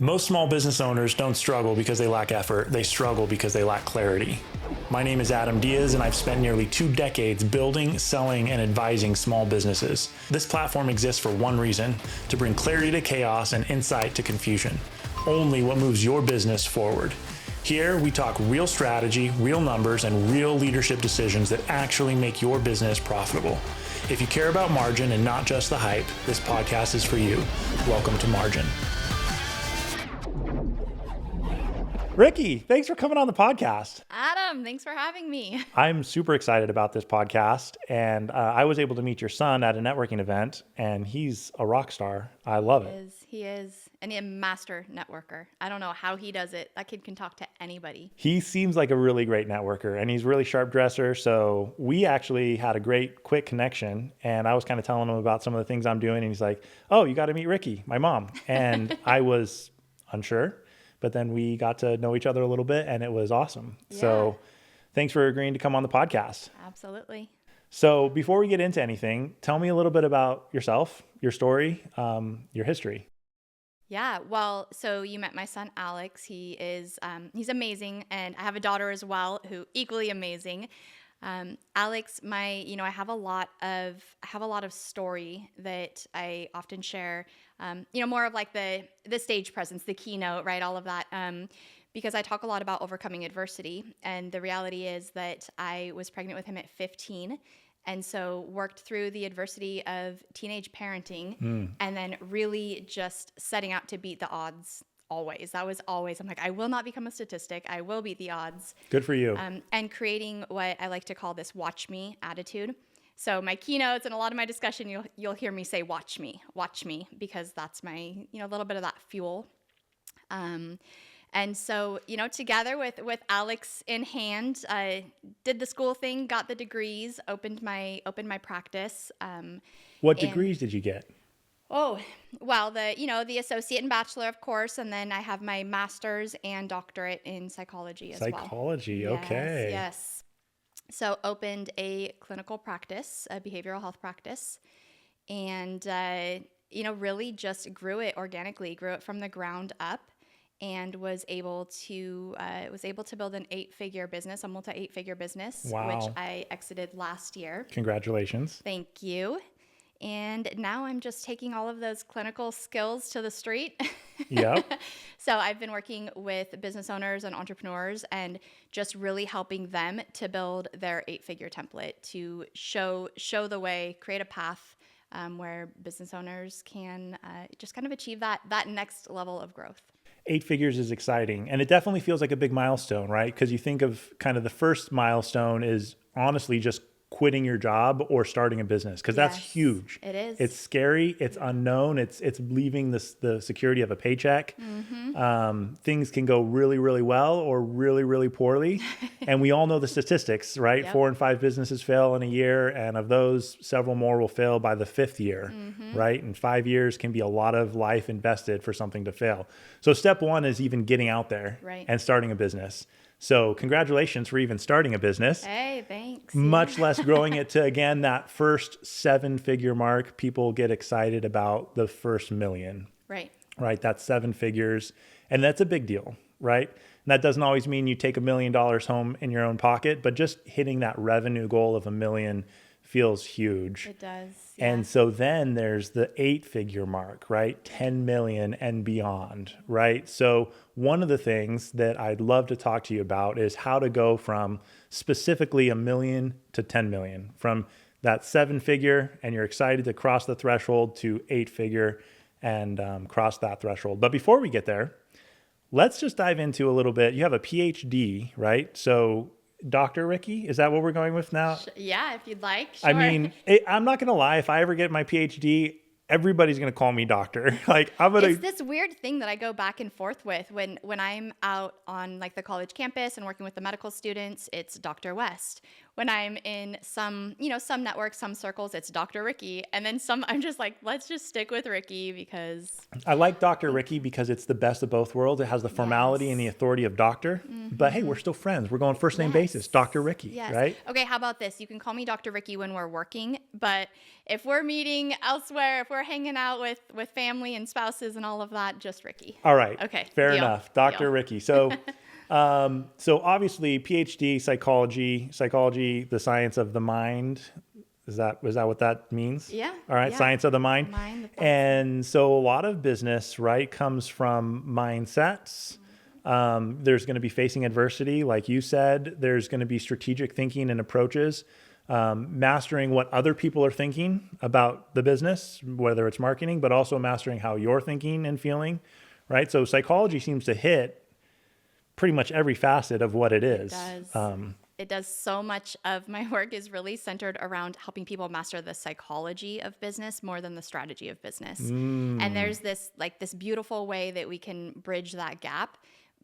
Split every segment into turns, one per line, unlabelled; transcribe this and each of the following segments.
Most small business owners don't struggle because they lack effort. They struggle because they lack clarity. My name is Adamdiaz, and I've spent nearly 2 decades building, selling, and advising small businesses. This platform exists for one reason: to bring clarity to chaos and insight to confusion. Only what moves your business forward. Here, we talk real strategy, real numbers, and real leadership decisions that actually make your business profitable. If you care about margin and not just the hype, this podcast is for you. Welcome to Margin. Rikki, thanks for coming on the podcast.
Adam, thanks for having me.
I'm super excited about this podcast, and I was able to meet your son at a networking event, and he's a rock star. I love it.
He is, and he's a master networker. I don't know how he does it. That kid can talk to anybody.
He seems like a really great networker, and he's a really sharp dresser, so we actually had a great, quick connection, and I was kind of telling him about some of the things I'm doing, and he's like, oh, you got to meet Rikki, my mom, and I was unsure. But then we got to know each other a little bit, and it was awesome. Yeah. So thanks for agreeing to come on the podcast.
Absolutely.
So before we get into anything, tell me a little bit about yourself, your story, your history.
Yeah, well, so you met my son, Alex. He's amazing. And I have a daughter as well, who equally amazing. Alex, I have a lot of story that I often share, more of like the stage presence, the keynote, right? All of that. Because I talk a lot about overcoming adversity. And the reality is that I was pregnant with him at 15. And so worked through the adversity of teenage parenting and then really just setting out to beat the odds. Always. That was always, I'm like, I will not become a statistic. I will beat the odds.
Good for you.
And creating what I like to call this watch me attitude. So my keynotes and a lot of my discussion, you'll hear me say, watch me, because that's my, little bit of that fuel. And so, together with Alex in hand, did the school thing, got the degrees, opened my practice.
What degrees did you get?
Oh, well, the associate and bachelor, of course, and then I have my master's and doctorate in psychology as well.
Psychology, okay.
Yes. So opened a clinical practice, a behavioral health practice, and, really just grew it organically, grew it from the ground up, and was able to build an 8-figure business, a multi-8-figure business,
wow,
which I exited last year.
Congratulations.
Thank you. And now I'm just taking all of those clinical skills to the street.
Yep.
So I've been working with business owners and entrepreneurs and just really helping them to build their 8-figure template to show the way, create a path where business owners can just kind of achieve that next level of growth.
8 figures is exciting. And it definitely feels like a big milestone, right? Because you think of kind of the first milestone is honestly just quitting your job or starting a business, because that's huge.
It is.
It's scary. It's unknown. It's leaving the security of a paycheck. Mm-hmm. Things can go really, really well or really, really poorly. And we all know the statistics, right? Yep. 4 and 5 businesses fail in a year. And of those, several more will fail by the 5th year, right? And 5 years can be a lot of life invested for something to fail. So step 1 is even getting out there and starting a business. So congratulations for even starting a business.
Hey, thanks.
Much less growing it to, again, that first 7-figure mark. People get excited about the first million.
Right.
That's 7 figures. And that's a big deal, right? And that doesn't always mean you take $1 million home in your own pocket, but just hitting that revenue goal of $1 million feels huge.
It does. Yeah.
And so then there's the 8-figure mark, right? 10 million and beyond, right? So one of the things that I'd love to talk to you about is how to go from specifically $1 million to 10 million, from that 7-figure and you're excited to cross the threshold to 8-figure and cross that threshold. But before we get there, let's just dive into a little bit. You have a PhD, right? So Dr. Rikki, is that what we're going with now?
Yeah, if you'd like. Sure.
I mean, I'm not going to lie. If I ever get my PhD, everybody's going to call me doctor.
It's this weird thing that I go back and forth with when I'm out on like the college campus and working with the medical students, it's Dr. West. when I'm in some, some networks, some circles, it's Dr. Rikki. And then some, I'm just like, let's just stick with Rikki because.
I like Dr. Rikki because it's the best of both worlds. It has the formality and the authority of doctor, but hey, we're still friends. We're going first name basis, Dr. Rikki,
Yes.
right?
Okay, how about this? You can call me Dr. Rikki when we're working, but if we're meeting elsewhere, if we're hanging out with family and spouses and all of that, just Rikki.
All right.
Okay.
Fair
Deal.
enough. Dr.
Deal.
Rikki. So, so obviously PhD psychology, the science of the mind. Is that what that means?
Yeah.
All right.
Yeah.
Science of the mind.
The thoughts.
And so a lot of business, right, comes from mindsets. There's going to be facing adversity, like you said. There's going to be strategic thinking and approaches, mastering what other people are thinking about the business, whether it's marketing, but also mastering how you're thinking and feeling, right? So psychology seems to hit pretty much every facet of what it is.
It does. It does. So much of my work is really centered around helping people master the psychology of business more than the strategy of business. And there's this beautiful way that we can bridge that gap,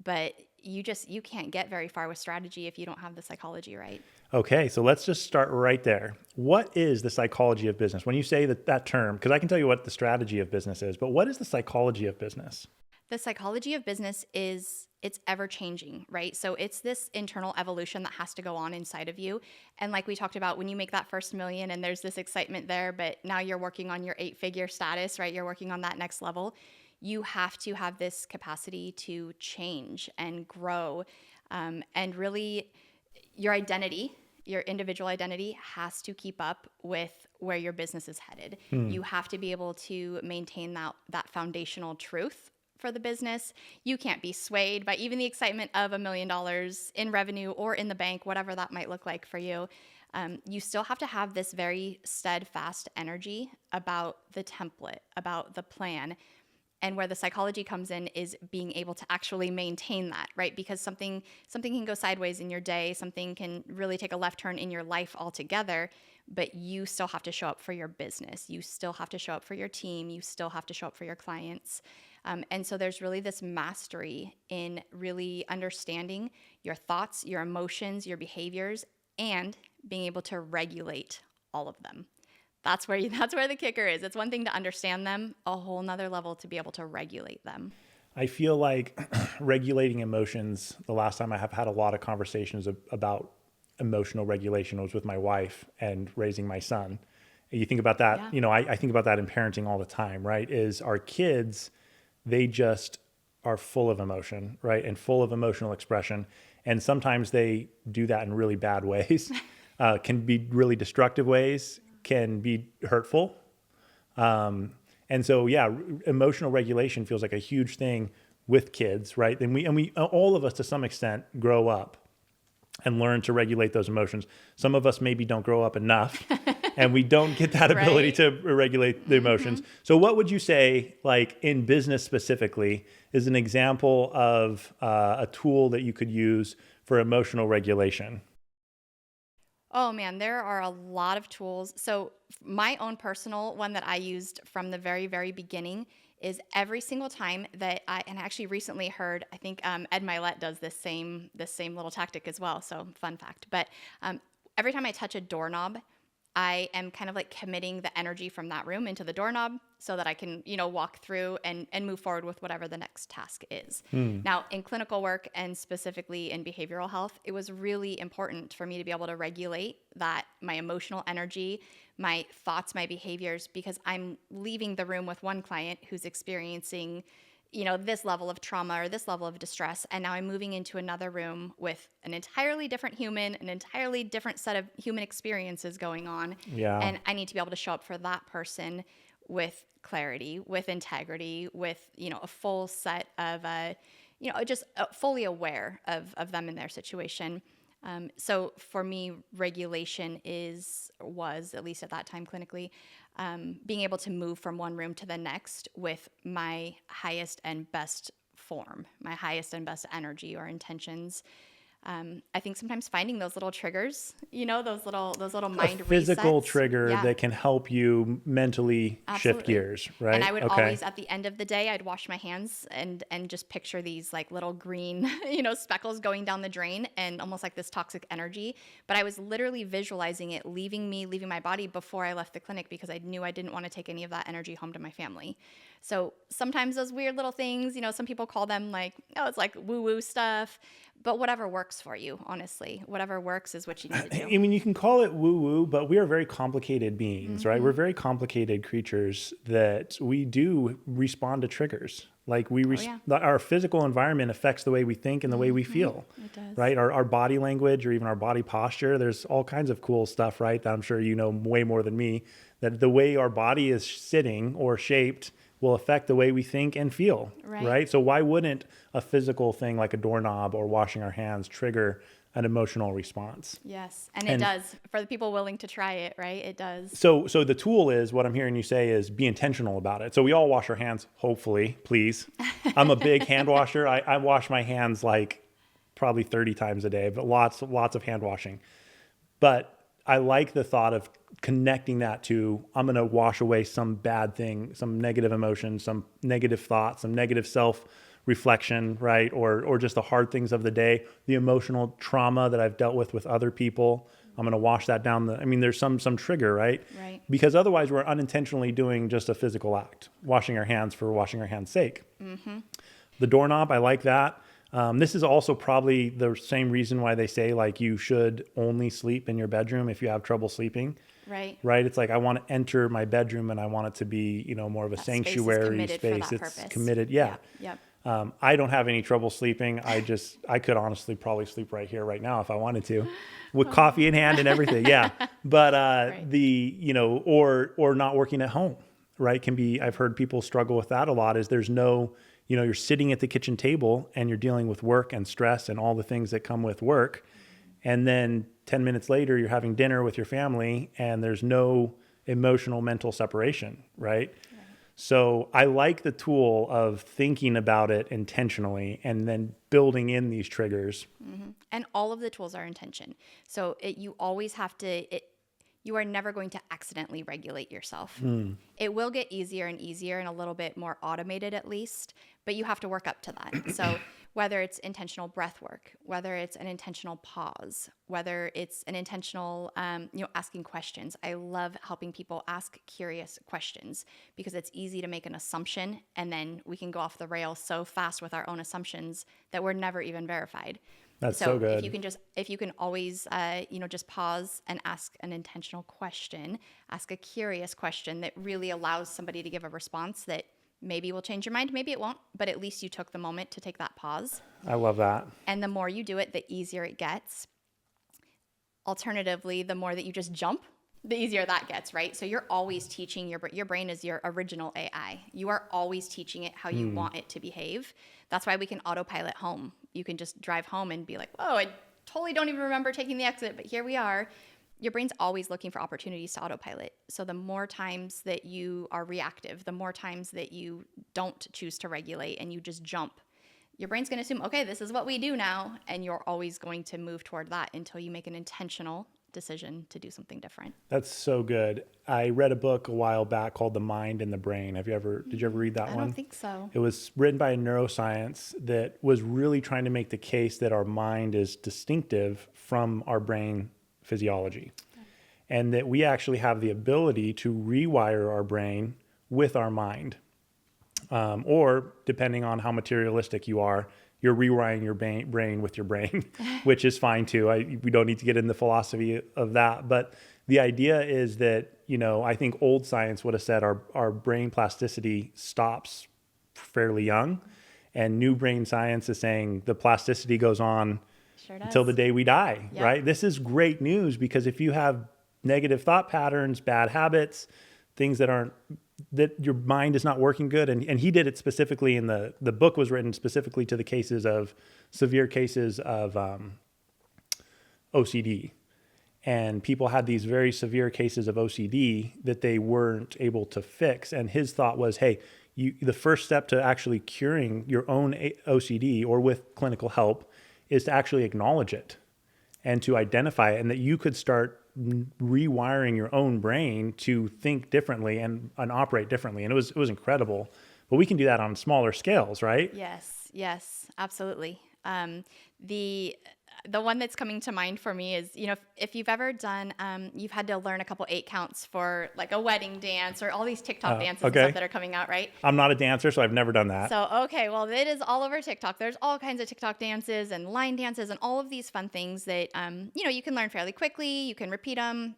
but you can't get very far with strategy if you don't have the psychology right.
Okay, so let's just start right there. What is the psychology of business? When you say that term, because I can tell you what the strategy of business is, but what is the psychology of business?
The psychology of business it's ever changing, right? So it's this internal evolution that has to go on inside of you. And like we talked about, when you make that first million and there's this excitement there, but now you're working on your 8-figure status, right? You're working on that next level. You have to have this capacity to change and grow. And really your identity, your individual identity has to keep up with where your business is headed. You have to be able to maintain that foundational truth for the business. You can't be swayed by even the excitement of $1 million in revenue or in the bank, whatever that might look like for you. You still have to have this very steadfast energy about the template, about the plan. And where the psychology comes in is being able to actually maintain that, right? Because something can go sideways in your day, something can really take a left turn in your life altogether, but you still have to show up for your business. You still have to show up for your team. You still have to show up for your clients. And so there's really this mastery in really understanding your thoughts, your emotions, your behaviors, and being able to regulate all of them. That's where the kicker is. It's one thing to understand them, a whole nother level to be able to regulate them.
I feel like regulating emotions, the last time I have had a lot of conversations about emotional regulation was with my wife and raising my son. You think about that, I think about that in parenting all the time, right? Is our kids, they just are full of emotion, right? And full of emotional expression. And sometimes they do that in really bad ways, can be really destructive ways, can be hurtful. And so, emotional regulation feels like a huge thing with kids, right? And we all of us to some extent grow up and learn to regulate those emotions. Some of us maybe don't grow up enough and we don't get that ability to regulate the emotions. So what would you say, like in business specifically, is an example of a tool that you could use for emotional regulation?
Oh man, there are a lot of tools. So my own personal one that I used from the very, very beginning is every single time that I actually recently heard, I think Ed Milet does this same little tactic as well. So fun fact. But every time I touch a doorknob, I am kind of like committing the energy from that room into the doorknob so that I can, walk through and move forward with whatever the next task is. Now, in clinical work and specifically in behavioral health, it was really important for me to be able to regulate my emotional energy, my thoughts, my behaviors, because I'm leaving the room with one client who's experiencing this level of trauma or this level of distress. And now I'm moving into another room with an entirely different human, an entirely different set of human experiences going on.
Yeah.
And I need to be able to show up for that person with clarity, with integrity, with, a full set of, just fully aware of them and their situation. So for me, regulation was, at least at that time clinically, being able to move from one room to the next with my highest and best form, my highest and best energy or intentions. I think sometimes finding those little triggers, those little mind
Physical
resets.
trigger
Yeah.
that can help you mentally shift
Absolutely.
gears, right?
And I would
Okay.
always, at the end of the day, I'd wash my hands and just picture these like little green, speckles going down the drain and almost like this toxic energy. But I was literally visualizing it leaving my body before I left the clinic because I knew I didn't want to take any of that energy home to my family. So sometimes those weird little things, some people call them like, oh, it's like woo-woo stuff. But whatever works for you, honestly. Whatever works is what you need to do.
I mean, you can call it woo-woo, but we are very complicated beings, right? We're very complicated creatures that we do respond to triggers. Like our physical environment affects the way we think and the way we feel,
It does.
right? Our body language or even our body posture. There's all kinds of cool stuff, right? That I'm sure you know way more than me, that the way our body is sitting or shaped will affect the way we think and feel, right? So why wouldn't a physical thing like a doorknob or washing our hands trigger an emotional response?
Yes, and it does. For the people willing to try it, right? It does.
So the tool is, what I'm hearing you say is be intentional about it. So we all wash our hands, hopefully, please. I'm a big hand washer. I wash my hands like probably 30 times a day, but lots of hand washing. But I like the thought of connecting that to, I'm going to wash away some bad thing, some negative emotion, some negative thoughts, some negative self-reflection, right? Or just the hard things of the day, the emotional trauma that I've dealt with other people. I'm going to wash that down. There's some trigger, right?
Right.
Because otherwise we're unintentionally doing just a physical act, washing our hands for washing our hands' sake. Mm-hmm. The doorknob, I like that. This is also probably the same reason why they say like you should only sleep in your bedroom if you have trouble sleeping.
Right.
Right. It's like I want to enter my bedroom and I want it to be, more of a sanctuary space. It's committed. Yeah.
Yep.
I don't have any trouble sleeping. I could honestly probably sleep right here, right now if I wanted to, with coffee in hand and everything. Yeah. But or not working at home, right? I've heard people struggle with that a lot. Is there's no, you're sitting at the kitchen table and you're dealing with work and stress and all the things that come with work. And then 10 minutes later, you're having dinner with your family and there's no emotional, mental separation, right? So I like the tool of thinking about it intentionally and then building in these triggers.
Mm-hmm. And all of the tools are intention. So you always have to, you are never going to accidentally regulate yourself. It will get easier and easier and a little bit more automated at least, but you have to work up to that. So whether it's intentional breath work, whether it's an intentional pause, whether it's an intentional, asking questions. I love helping people ask curious questions because it's easy to make an assumption and then we can go off the rails so fast with our own assumptions that were never even verified.
That's so good.
If you can always, just pause and ask an intentional question, ask a curious question that really allows somebody to give a response that maybe will change your mind, maybe it won't, but at least you took the moment to take that pause.
I love that.
And the more you do it, the easier it gets. Alternatively, the more that you just jump, the easier that gets, right? So you're always teaching your brain is your original AI. You are always teaching it how you want it to behave. That's why we can autopilot home. You can just drive home and be like, whoa, I totally don't even remember taking the exit, but here we are. Your brain's always looking for opportunities to autopilot. So the more times that you are reactive, the more times that you don't choose to regulate and you just jump, your brain's going to assume, okay, this is what we do now. And you're always going to move toward that until you make an intentional decision to do something different.
That's so good. I read a book a while back called The Mind and the Brain. Did you ever read that one?
I don't think so.
It was written by a neuroscience that was really trying to make the case that our mind is distinctive from our brain physiology. And that we actually have the ability to rewire our brain with our mind. Or depending on how materialistic you are, you're rewiring your brain with your brain, which is fine too. We don't need to get into the philosophy of that. But the idea is that, I think old science would have said our brain plasticity stops fairly young. And new brain science is saying the plasticity goes on until the day we die, right? This is great news because if you have negative thought patterns, bad habits, things that your mind is not working good. And he did it specifically in the book was written specifically to the severe cases of OCD. And people had these very severe cases of OCD that they weren't able to fix. And his thought was, hey, the first step to actually curing your own OCD or with clinical help is to actually acknowledge it and to identify it, and that you could start rewiring your own brain to think differently and operate differently. And it was incredible. But we can do that on smaller scales, right?
Yes, absolutely. The one that's coming to mind for me is, if you've ever done, you've had to learn a couple 8 counts for like a wedding dance or all these TikTok dances and stuff that are coming out, right?
I'm not a dancer, so I've never done that.
So, okay, well, it is all over TikTok. There's all kinds of TikTok dances and line dances and all of these fun things that, you can learn fairly quickly. You can repeat them,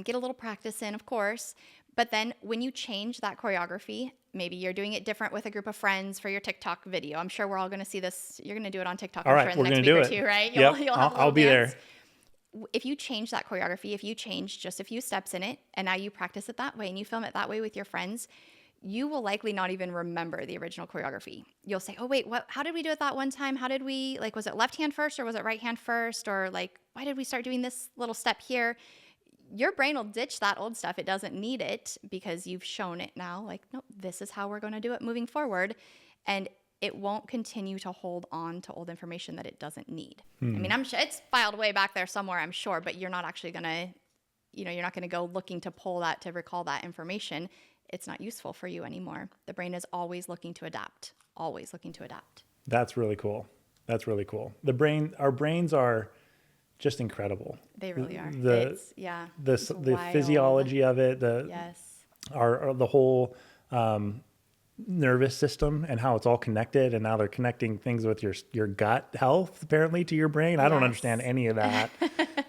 get a little practice in, of course. But then when you change that choreography, maybe you're doing it different with a group of friends for your TikTok video. I'm sure we're all going to see this. You're going to do it on TikTok,
all
I'm
right,
sure, in the next week or two, right?
Yep.
You'll have
I'll be
dance.
there.
If you change that choreography, if you change just a few steps in it, and now you practice it that way and you film it that way with your friends, you will likely not even remember the original choreography. You'll say, oh, wait, how did we do it that one time? How did we, was it left hand first or was it right hand first? Or why did we start doing this little step here? Your brain will ditch that old stuff. It doesn't need it because you've shown it now. Nope, this is how we're going to do it moving forward. And it won't continue to hold on to old information that it doesn't need. I mean, I'm sure it's filed way back there somewhere, I'm sure, but you're not actually going to, you're not going to go looking to pull that, to recall that information. It's not useful for you anymore. The brain is always looking to adapt, always looking to adapt.
That's really cool. Our brains are just incredible.
They really are.
The physiology of it, the whole nervous system and how it's all connected, and now they're connecting things with your gut health apparently to your brain. I don't understand any of that,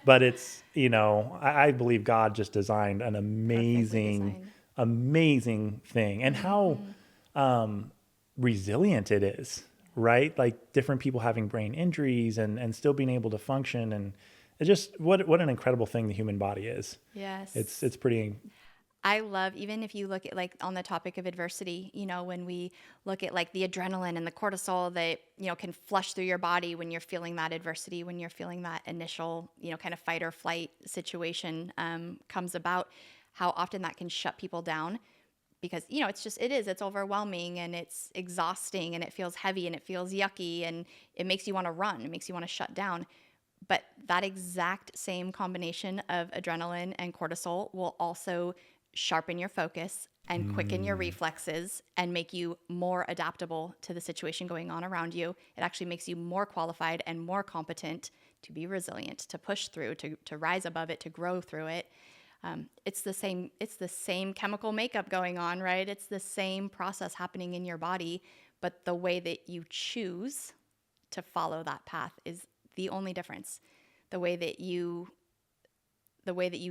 but it's, I believe God just designed an amazing thing, and how resilient it is. Right? Like different people having brain injuries and still being able to function. And it's just, what an incredible thing the human body is.
Yes.
It's pretty.
I love, even if you look at on the topic of adversity, when we look at the adrenaline and the cortisol that, can flush through your body when you're feeling that adversity, when you're feeling that initial, kind of fight or flight situation comes about, how often that can shut people down. Because, it's overwhelming and it's exhausting and it feels heavy and it feels yucky and it makes you want to run. It makes you want to shut down. But that exact same combination of adrenaline and cortisol will also sharpen your focus and quicken your reflexes and make you more adaptable to the situation going on around you. It actually makes you more qualified and more competent to be resilient, to push through, to rise above it, to grow through it. It's the same chemical makeup going on, right? It's the same process happening in your body, but the way that you choose to follow that path is the only difference. The way that you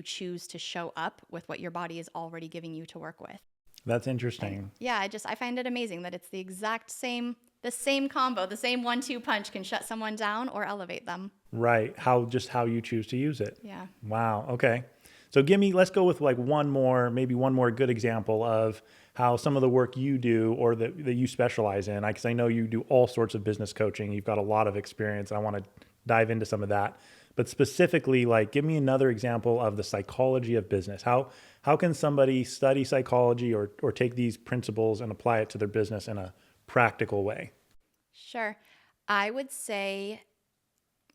choose to show up with what your body is already giving you to work with.
That's interesting.
And I find it amazing that it's the exact same, the same combo, the same 1-2 punch can shut someone down or elevate them.
Right. How you choose to use it.
Yeah.
Wow. Okay. So let's go with one more good example of how some of the work you do or that you specialize in. Because I know you do all sorts of business coaching. You've got a lot of experience. I want to dive into some of that. But specifically, give me another example of the psychology of business. How can somebody study psychology or take these principles and apply it to their business in a practical way?
Sure. I would say,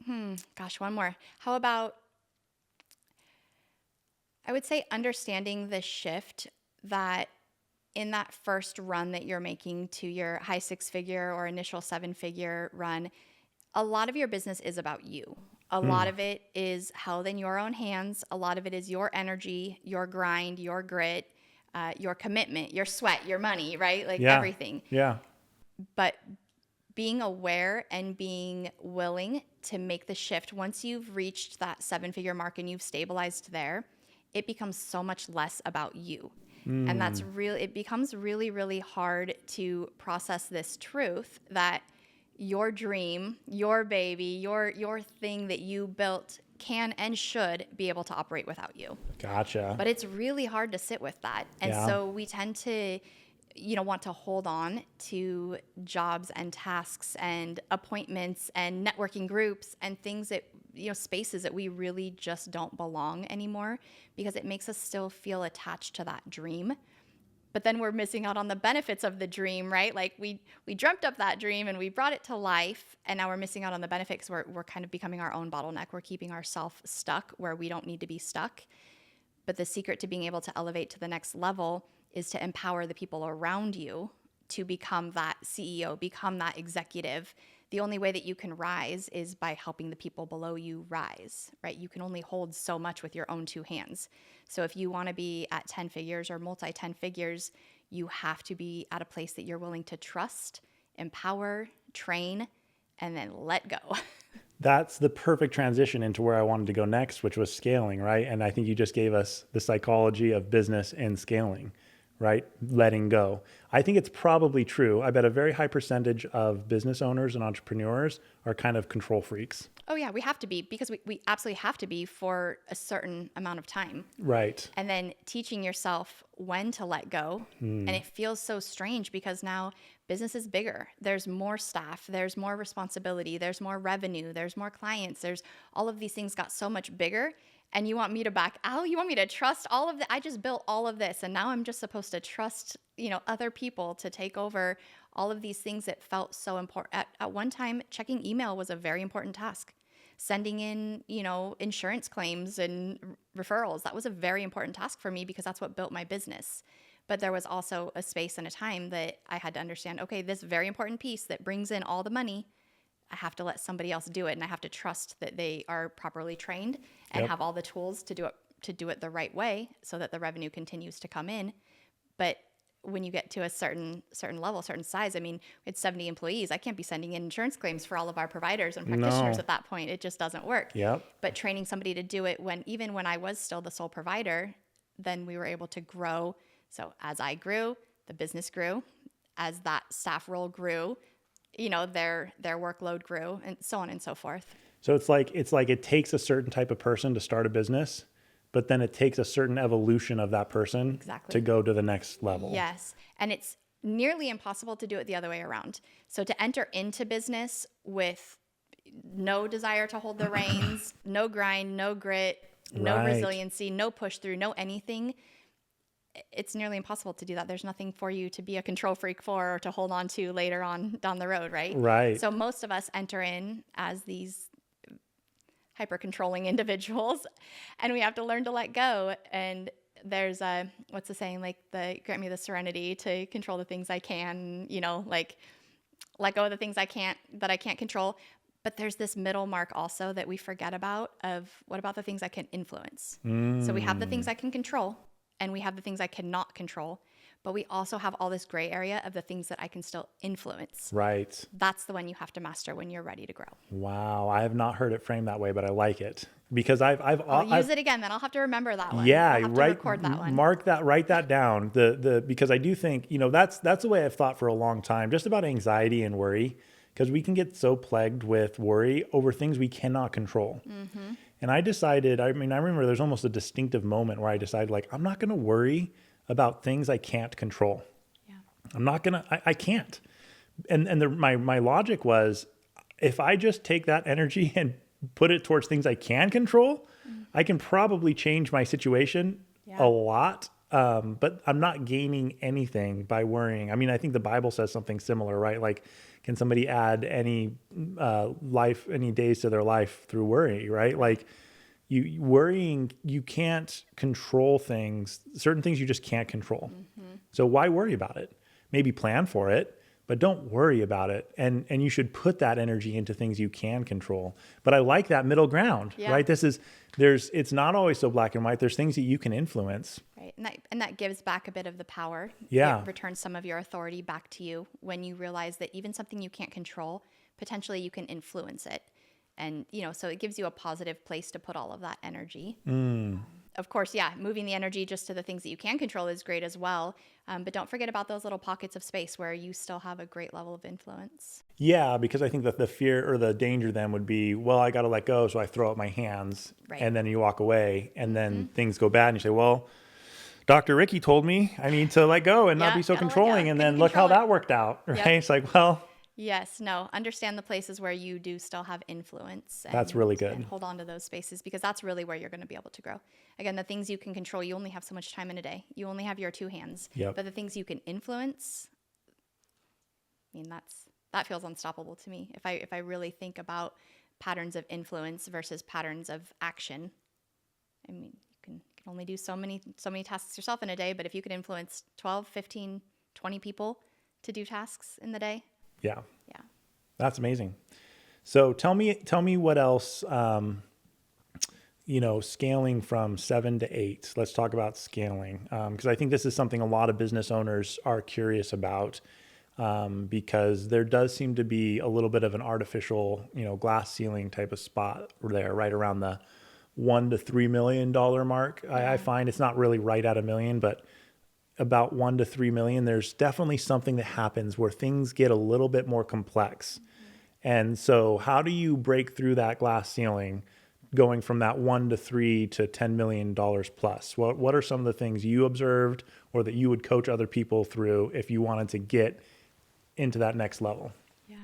one more. How about, I would say understanding the shift that in that first run that you're making to your high 6-figure or initial 7-figure run, a lot of your business is about you. A lot of it is held in your own hands. A lot of it is your energy, your grind, your grit, your commitment, your sweat, your money, right? Everything.
Yeah.
But being aware and being willing to make the shift once you've reached that 7-figure mark and you've stabilized there, it becomes so much less about you. And it becomes really, really hard to process this truth that your dream, your baby, your thing that you built can and should be able to operate without you.
Gotcha.
But it's really hard to sit with that. And so we tend to, want to hold on to jobs and tasks and appointments and networking groups and things that, spaces that we really just don't belong anymore because it makes us still feel attached to that dream. but then we're missing out on the benefits of the dream, right? Like we dreamt up that dream and we brought it to life, and now we're missing out on the benefits. We're kind of becoming our own bottleneck. We're keeping ourselves stuck where we don't need to be stuck. But the secret to being able to elevate to the next level is to empower the people around you to become that CEO, become that executive. The only way that you can rise is by helping the people below you rise, right? You can only hold so much with your own two hands. So if you want to be at 10 figures or multi 10 figures, you have to be at a place that you're willing to trust, empower, train, and then let go.
That's the perfect transition into where I wanted to go next, which was scaling, right? And I think you just gave us the psychology of business and scaling, right? Letting go. I think it's probably true. I bet a very high percentage of business owners and entrepreneurs are kind of control freaks.
Oh yeah, we have to be, because we absolutely have to be for a certain amount of time.
Right.
And then teaching yourself when to let go. And it feels so strange because now business is bigger. There's more staff, there's more responsibility, there's more revenue, there's more clients, there's all of these things got so much bigger. And you want me to back out? You want me to trust all of that? I just built all of this, and now I'm just supposed to trust, other people to take over all of these things that felt so important. At one time, checking email was a very important task. Sending in, insurance claims and referrals, that was a very important task for me because that's what built my business. But there was also a space and a time that I had to understand, okay, this very important piece that brings in all the money, I have to let somebody else do it, and I have to trust that they are properly trained and have all the tools to do it the right way so that the revenue continues to come in. But when you get to a certain level, certain size, I mean, we had 70 employees. I can't be sending in insurance claims for all of our providers and practitioners at that point. It just doesn't work.
Yep.
But training somebody to do it even when I was still the sole provider, then we were able to grow. So as I grew, the business grew. As that staff role grew, their workload grew, and so on and so forth.
So it's like it takes a certain type of person to start a business, but then it takes a certain evolution of that person to go to the next level.
Yes. And it's nearly impossible to do it the other way around. So to enter into business with no desire to hold the reins, no grind, no grit, no resiliency, no push through, no anything, it's nearly impossible to do that. There's nothing for you to be a control freak for or to hold on to later on down the road, right?
Right.
So most of us enter in as these hyper controlling individuals, and we have to learn to let go. And there's what's the saying, like grant me the serenity to control the things I can, like let go of the things I can't control. But there's this middle mark also that we forget about of what about the things I can influence? So we have the things I can control, and we have the things I cannot control, but we also have all this gray area of the things that I can still influence.
Right.
That's the one you have to master when you're ready to grow.
Wow. I have not heard it framed that way, but I like it because
I'll use it again. Then I'll have to remember that one.
Yeah.
I'll have to record that one.
Write that down. Because I do think, that's the way I've thought for a long time, just about anxiety and worry, because we can get so plagued with worry over things we cannot control. Mm-hmm. And I decided, I remember there's almost a distinctive moment where I decided, I'm not going to worry about things I can't control. Yeah. I'm not going to, I can't. And my logic was, if I just take that energy and put it towards things I can control, I can probably change my situation a lot. But I'm not gaining anything by worrying. I think the Bible says something similar, right? Can somebody add any days to their life through worry, right? Worrying, you can't control things. Certain things you just can't control. Mm-hmm. So why worry about it? Maybe plan for it, but don't worry about it. And you should put that energy into things you can control. But I like that middle ground, right? It's not always so black and white. There's things that you can influence.
Right. And that gives back a bit of the power.
Yeah.
It returns some of your authority back to you when you realize that even something you can't control, potentially you can influence it. And, so it gives you a positive place to put all of that energy. Of course, moving the energy just to the things that you can control is great as well. But don't forget about those little pockets of space where you still have a great level of influence. Yeah,
because I think that the fear or the danger then would be, well, I got to let go. So I throw up my hands and then you walk away and then things go bad and you say, well, Dr. Rikki told me I need to let go and not be so controlling. And then look how that worked out, right? Yep. It's
Yes, no, understand the places where you do still have influence
That's really good.
and hold on to those spaces because that's really where you're going to be able to grow. Again, the things you can control, you only have so much time in a day. You only have your two hands.
Yep.
But the things you can influence, I mean, that feels unstoppable to me. If I really think about patterns of influence versus patterns of action, I mean, you can only do so many tasks yourself in a day, but if you could influence 12, 15, 20 people to do tasks in the day,
Yeah.
yeah.
That's amazing. So tell me what else, scaling from 7 to 8. Let's talk about scaling. Because I think this is something a lot of business owners are curious about, because there does seem to be a little bit of an artificial, glass ceiling type of spot there, right around the $1 to $3 million mark. I find it's not really right at $1 million, but about 1 to 3 million, there's definitely something that happens where things get a little bit more complex. And so how do you break through that glass ceiling going from that 1 to 3 to $10 million plus? What are some of the things you observed or that you would coach other people through if you wanted to get into that next level?
Yeah.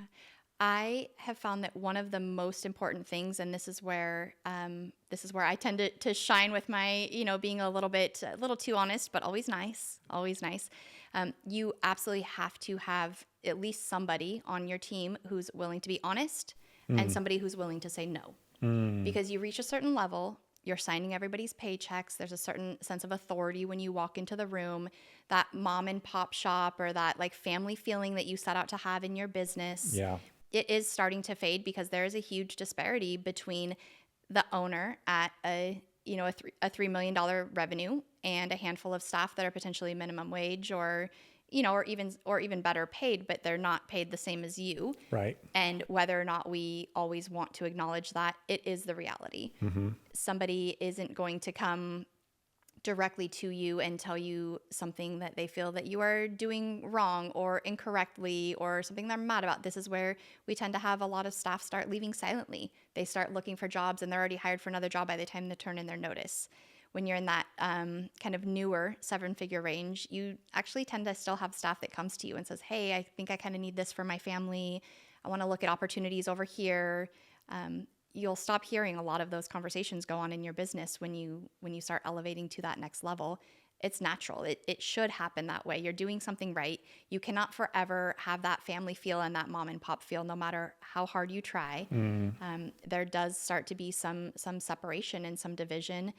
I have found that one of the most important things, and this is where I tend to shine with my, being a little too honest, but always nice, always nice. You absolutely have to have at least somebody on your team who's willing to be honest and somebody who's willing to say no. Because you reach a certain level, you're signing everybody's paychecks. There's a certain sense of authority when you walk into the room, that mom and pop shop or that like family feeling that you set out to have in your business.
Yeah.
It is starting to fade because there is a huge disparity between the owner at a $3 million revenue and a handful of staff that are potentially minimum wage or even better paid, but they're not paid the same as you.
Right.
And whether or not we always want to acknowledge that, it is the reality.
Mm-hmm.
Somebody isn't going to come directly to you and tell you something that they feel that you are doing wrong or incorrectly or something they're mad about. This is where we tend to have a lot of staff start leaving silently. They start looking for jobs and they're already hired for another job by the time they turn in their notice. When you're in that kind of newer 7-figure range, you actually tend to still have staff that comes to you and says, hey, I think I kind of need this for my family. I want to look at opportunities over here. You'll stop hearing a lot of those conversations go on in your business when you start elevating to that next level. It's natural. It should happen that way. You're doing something right. You cannot forever have that family feel and that mom and pop feel, no matter how hard you try. There does start to be some separation and some division.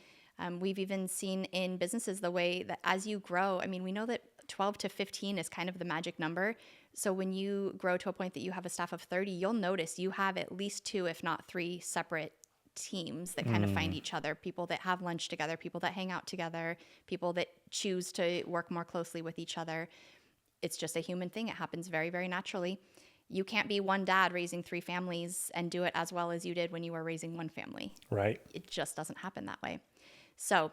We've even seen in businesses the way that as you grow, I mean, we know that 12 to 15 is kind of the magic number. So when you grow to a point that you have a staff of 30, you'll notice you have at least 2, if not 3 separate teams that kind of find each other, people that have lunch together, people that hang out together, people that choose to work more closely with each other. It's just a human thing. It happens very, very naturally. You can't be one dad raising 3 families and do it as well as you did when you were raising one family.
Right.
It just doesn't happen that way. So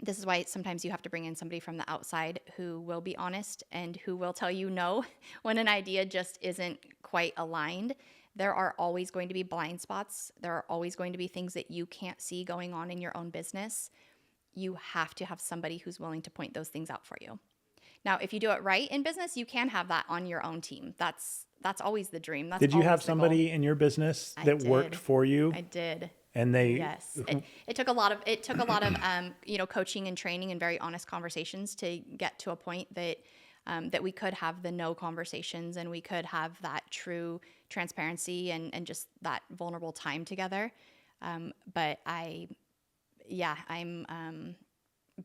this is why sometimes you have to bring in somebody from the outside who will be honest and who will tell you no when an idea just isn't quite aligned. There are always going to be blind spots. There are always going to be things that you can't see going on in your own business. You have to have somebody who's willing to point those things out for you. Now, if you do it right in business, you can have that on your own team. That's always the dream. Did
you have somebody in your business that worked for you?
I did.
And
yes, it took a lot of coaching and training and very honest conversations to get to a point that that we could have the no conversations and we could have that true transparency and just that vulnerable time together. But I'm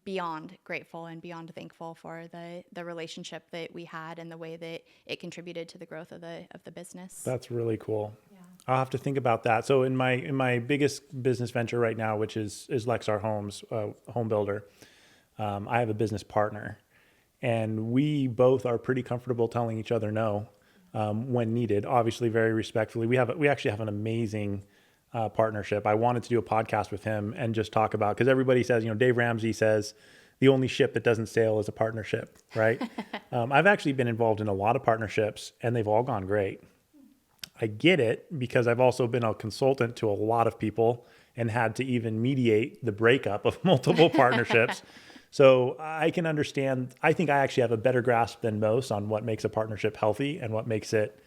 beyond grateful and beyond thankful for the relationship that we had and the way that it contributed to the growth of the business.
That's really cool. Yeah. I'll have to think about that. So in my biggest business venture right now, which is Lexar Homes, home builder, I have a business partner, and we both are pretty comfortable telling each other no when needed. Obviously, very respectfully. We actually have an amazing partnership. I wanted to do a podcast with him and just talk about, because everybody says, Dave Ramsey says the only ship that doesn't sail is a partnership, right? I've actually been involved in a lot of partnerships, and they've all gone great. I get it because I've also been a consultant to a lot of people and had to even mediate the breakup of multiple partnerships. So I can understand. I think I actually have a better grasp than most on what makes a partnership healthy and what makes it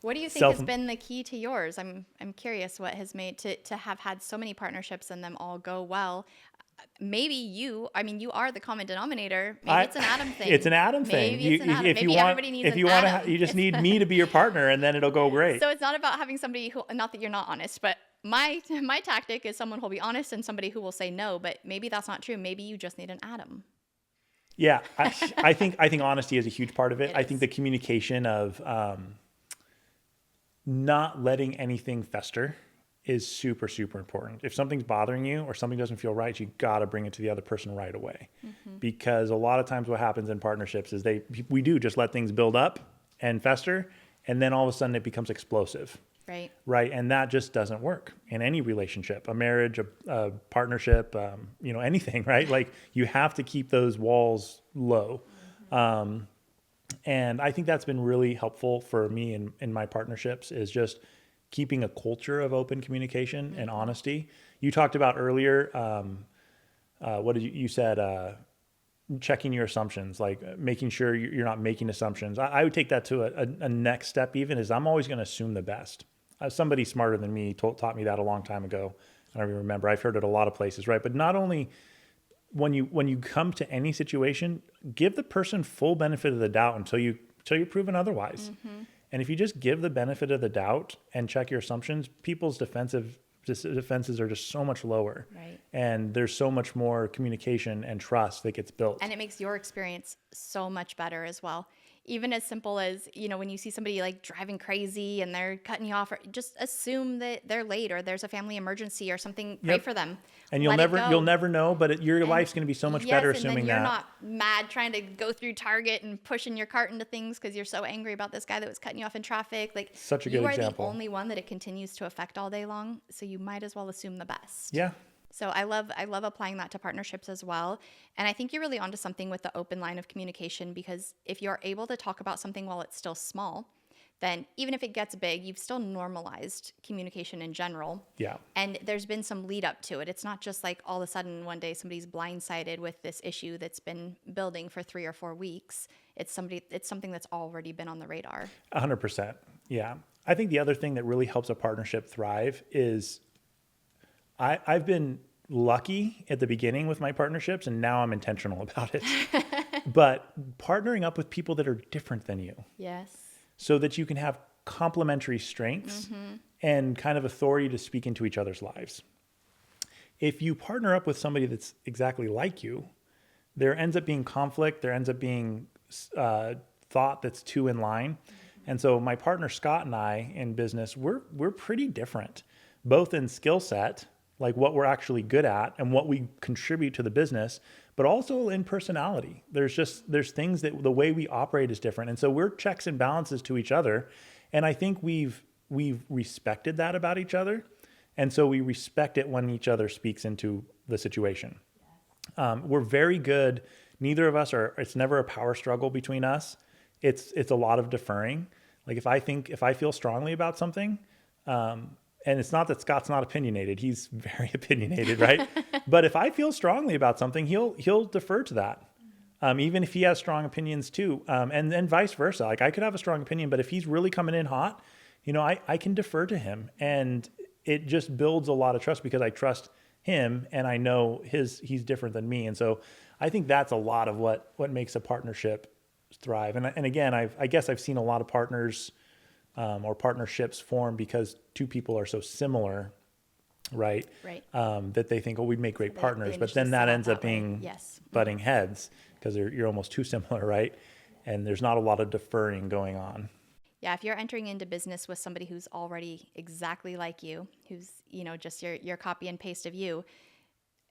What do you think has been the key to yours? I'm curious what has made to have had so many partnerships and them all go well. Maybe you are the common denominator. Maybe it's an Adam thing.
It's an Adam thing.
Maybe it's an Adam. Maybe everybody needs an Adam.
You just need me to be your partner, and then it'll go great.
So it's not about having somebody who, not that you're not honest, but my tactic is someone who'll be honest and somebody who will say no, but maybe that's not true. Maybe you just need an Adam.
Yeah, I think honesty is a huge part of it. I think the communication of not letting anything fester is super, super important. If something's bothering you or something doesn't feel right, you got to bring it to the other person right away. Because a lot of times what happens in partnerships is we do just let things build up and fester, and then all of a sudden it becomes explosive. Right. And that just doesn't work in any relationship, a marriage, a partnership, anything, right? Like you have to keep those walls low. And I think that's been really helpful for me in my partnerships is just keeping a culture of open communication and honesty. You talked about earlier, what did you said, checking your assumptions, like making sure you're not making assumptions. I would take that to a next step even is I'm always going to assume the best. Somebody smarter than me taught me that a long time ago. I don't even remember. I've heard it a lot of places, right? But not only when you come to any situation, give the person full benefit of the doubt until you're proven otherwise. And if you just give the benefit of the doubt and check your assumptions, people's defenses are just so much lower.
Right.
And there's so much more communication and trust that gets built.
And it makes your experience so much better as well. Even as simple as, when you see somebody like driving crazy and they're cutting you off, or just assume that they're late or there's a family emergency or something, pray for them.
And you'll never know, but your life's going to be so much better assuming that.
You're not mad trying to go through Target and pushing your cart into things because you're so angry about this guy that was cutting you off in traffic. Like,
such a good example.
You are the only one that it continues to affect all day long, so you might as well assume the best.
Yeah.
So I love applying that to partnerships as well. And I think you're really onto something with the open line of communication, because if you're able to talk about something while it's still small, then even if it gets big, you've still normalized communication in general.
Yeah.
And there's been some lead up to it. It's not just like all of a sudden one day somebody's blindsided with this issue that's been building for 3 or 4 weeks. It's something that's already been on the radar.
100%. Yeah. I think the other thing that really helps a partnership thrive is I've been lucky at the beginning with my partnerships, and now I'm intentional about it. But partnering up with people that are different than you.
Yes.
So that you can have complementary strengths and kind of authority to speak into each other's lives. If you partner up with somebody that's exactly like you, there ends up being conflict. There ends up being thought that's too in line. And so my partner Scott and I in business, we're pretty different, both in skill set, like what we're actually good at and what we contribute to the business, but also in personality. There's things that the way we operate is different. And so we're checks and balances to each other. And I think we've respected that about each other. And so we respect it when each other speaks into the situation. We're very good. Neither of us it's never a power struggle between us. It's a lot of deferring. Like if I feel strongly about something, and it's not that Scott's not opinionated. He's very opinionated, right? But if I feel strongly about something, he'll defer to that. Even if he has strong opinions too. And then vice versa. Like I could have a strong opinion, but if he's really coming in hot, I can defer to him. And it just builds a lot of trust because I trust him and I know he's different than me. And so I think that's a lot of what makes a partnership thrive. And again, I guess I've seen a lot of partners or partnerships form because two people are so similar, right?
Right.
That they think, we'd make great partners, but then that ends up being butting heads because you're almost too similar, right? And there's not a lot of deferring going on.
Yeah, if you're entering into business with somebody who's already exactly like you, who's, just your copy and paste of you,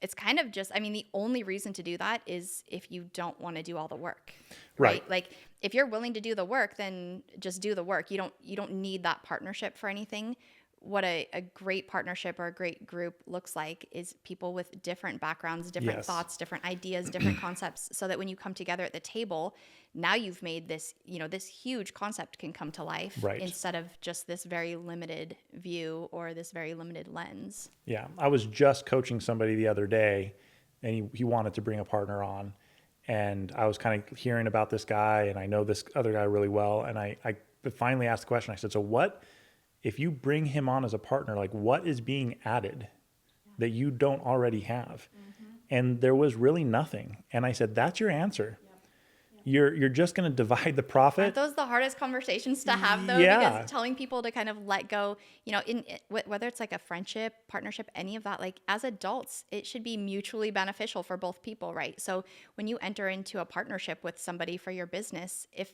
it's kind of just, the only reason to do that is if you don't want to do all the work, right? Like if you're willing to do the work, then just do the work. You don't need that partnership for anything. What a great partnership or a great group looks like is people with different backgrounds, different thoughts, different ideas, different concepts, so that when you come together at the table, now you've made this, this huge concept can come to life instead of just this very limited view or this very limited lens. Yeah.
I was just coaching somebody the other day and he wanted to bring a partner on, and I was kind of hearing about this guy, and I know this other guy really well. And I finally asked the question. I said, so what, if you bring him on as a partner, like what is being added that you don't already have? And there was really nothing. And I said, that's your answer. You're just going to divide the profit.
Aren't those the hardest conversations to have, though?
Yeah.
Because telling people to kind of let go, whether it's like a friendship, partnership, any of that, like as adults, it should be mutually beneficial for both people, right? So when you enter into a partnership with somebody for your business, if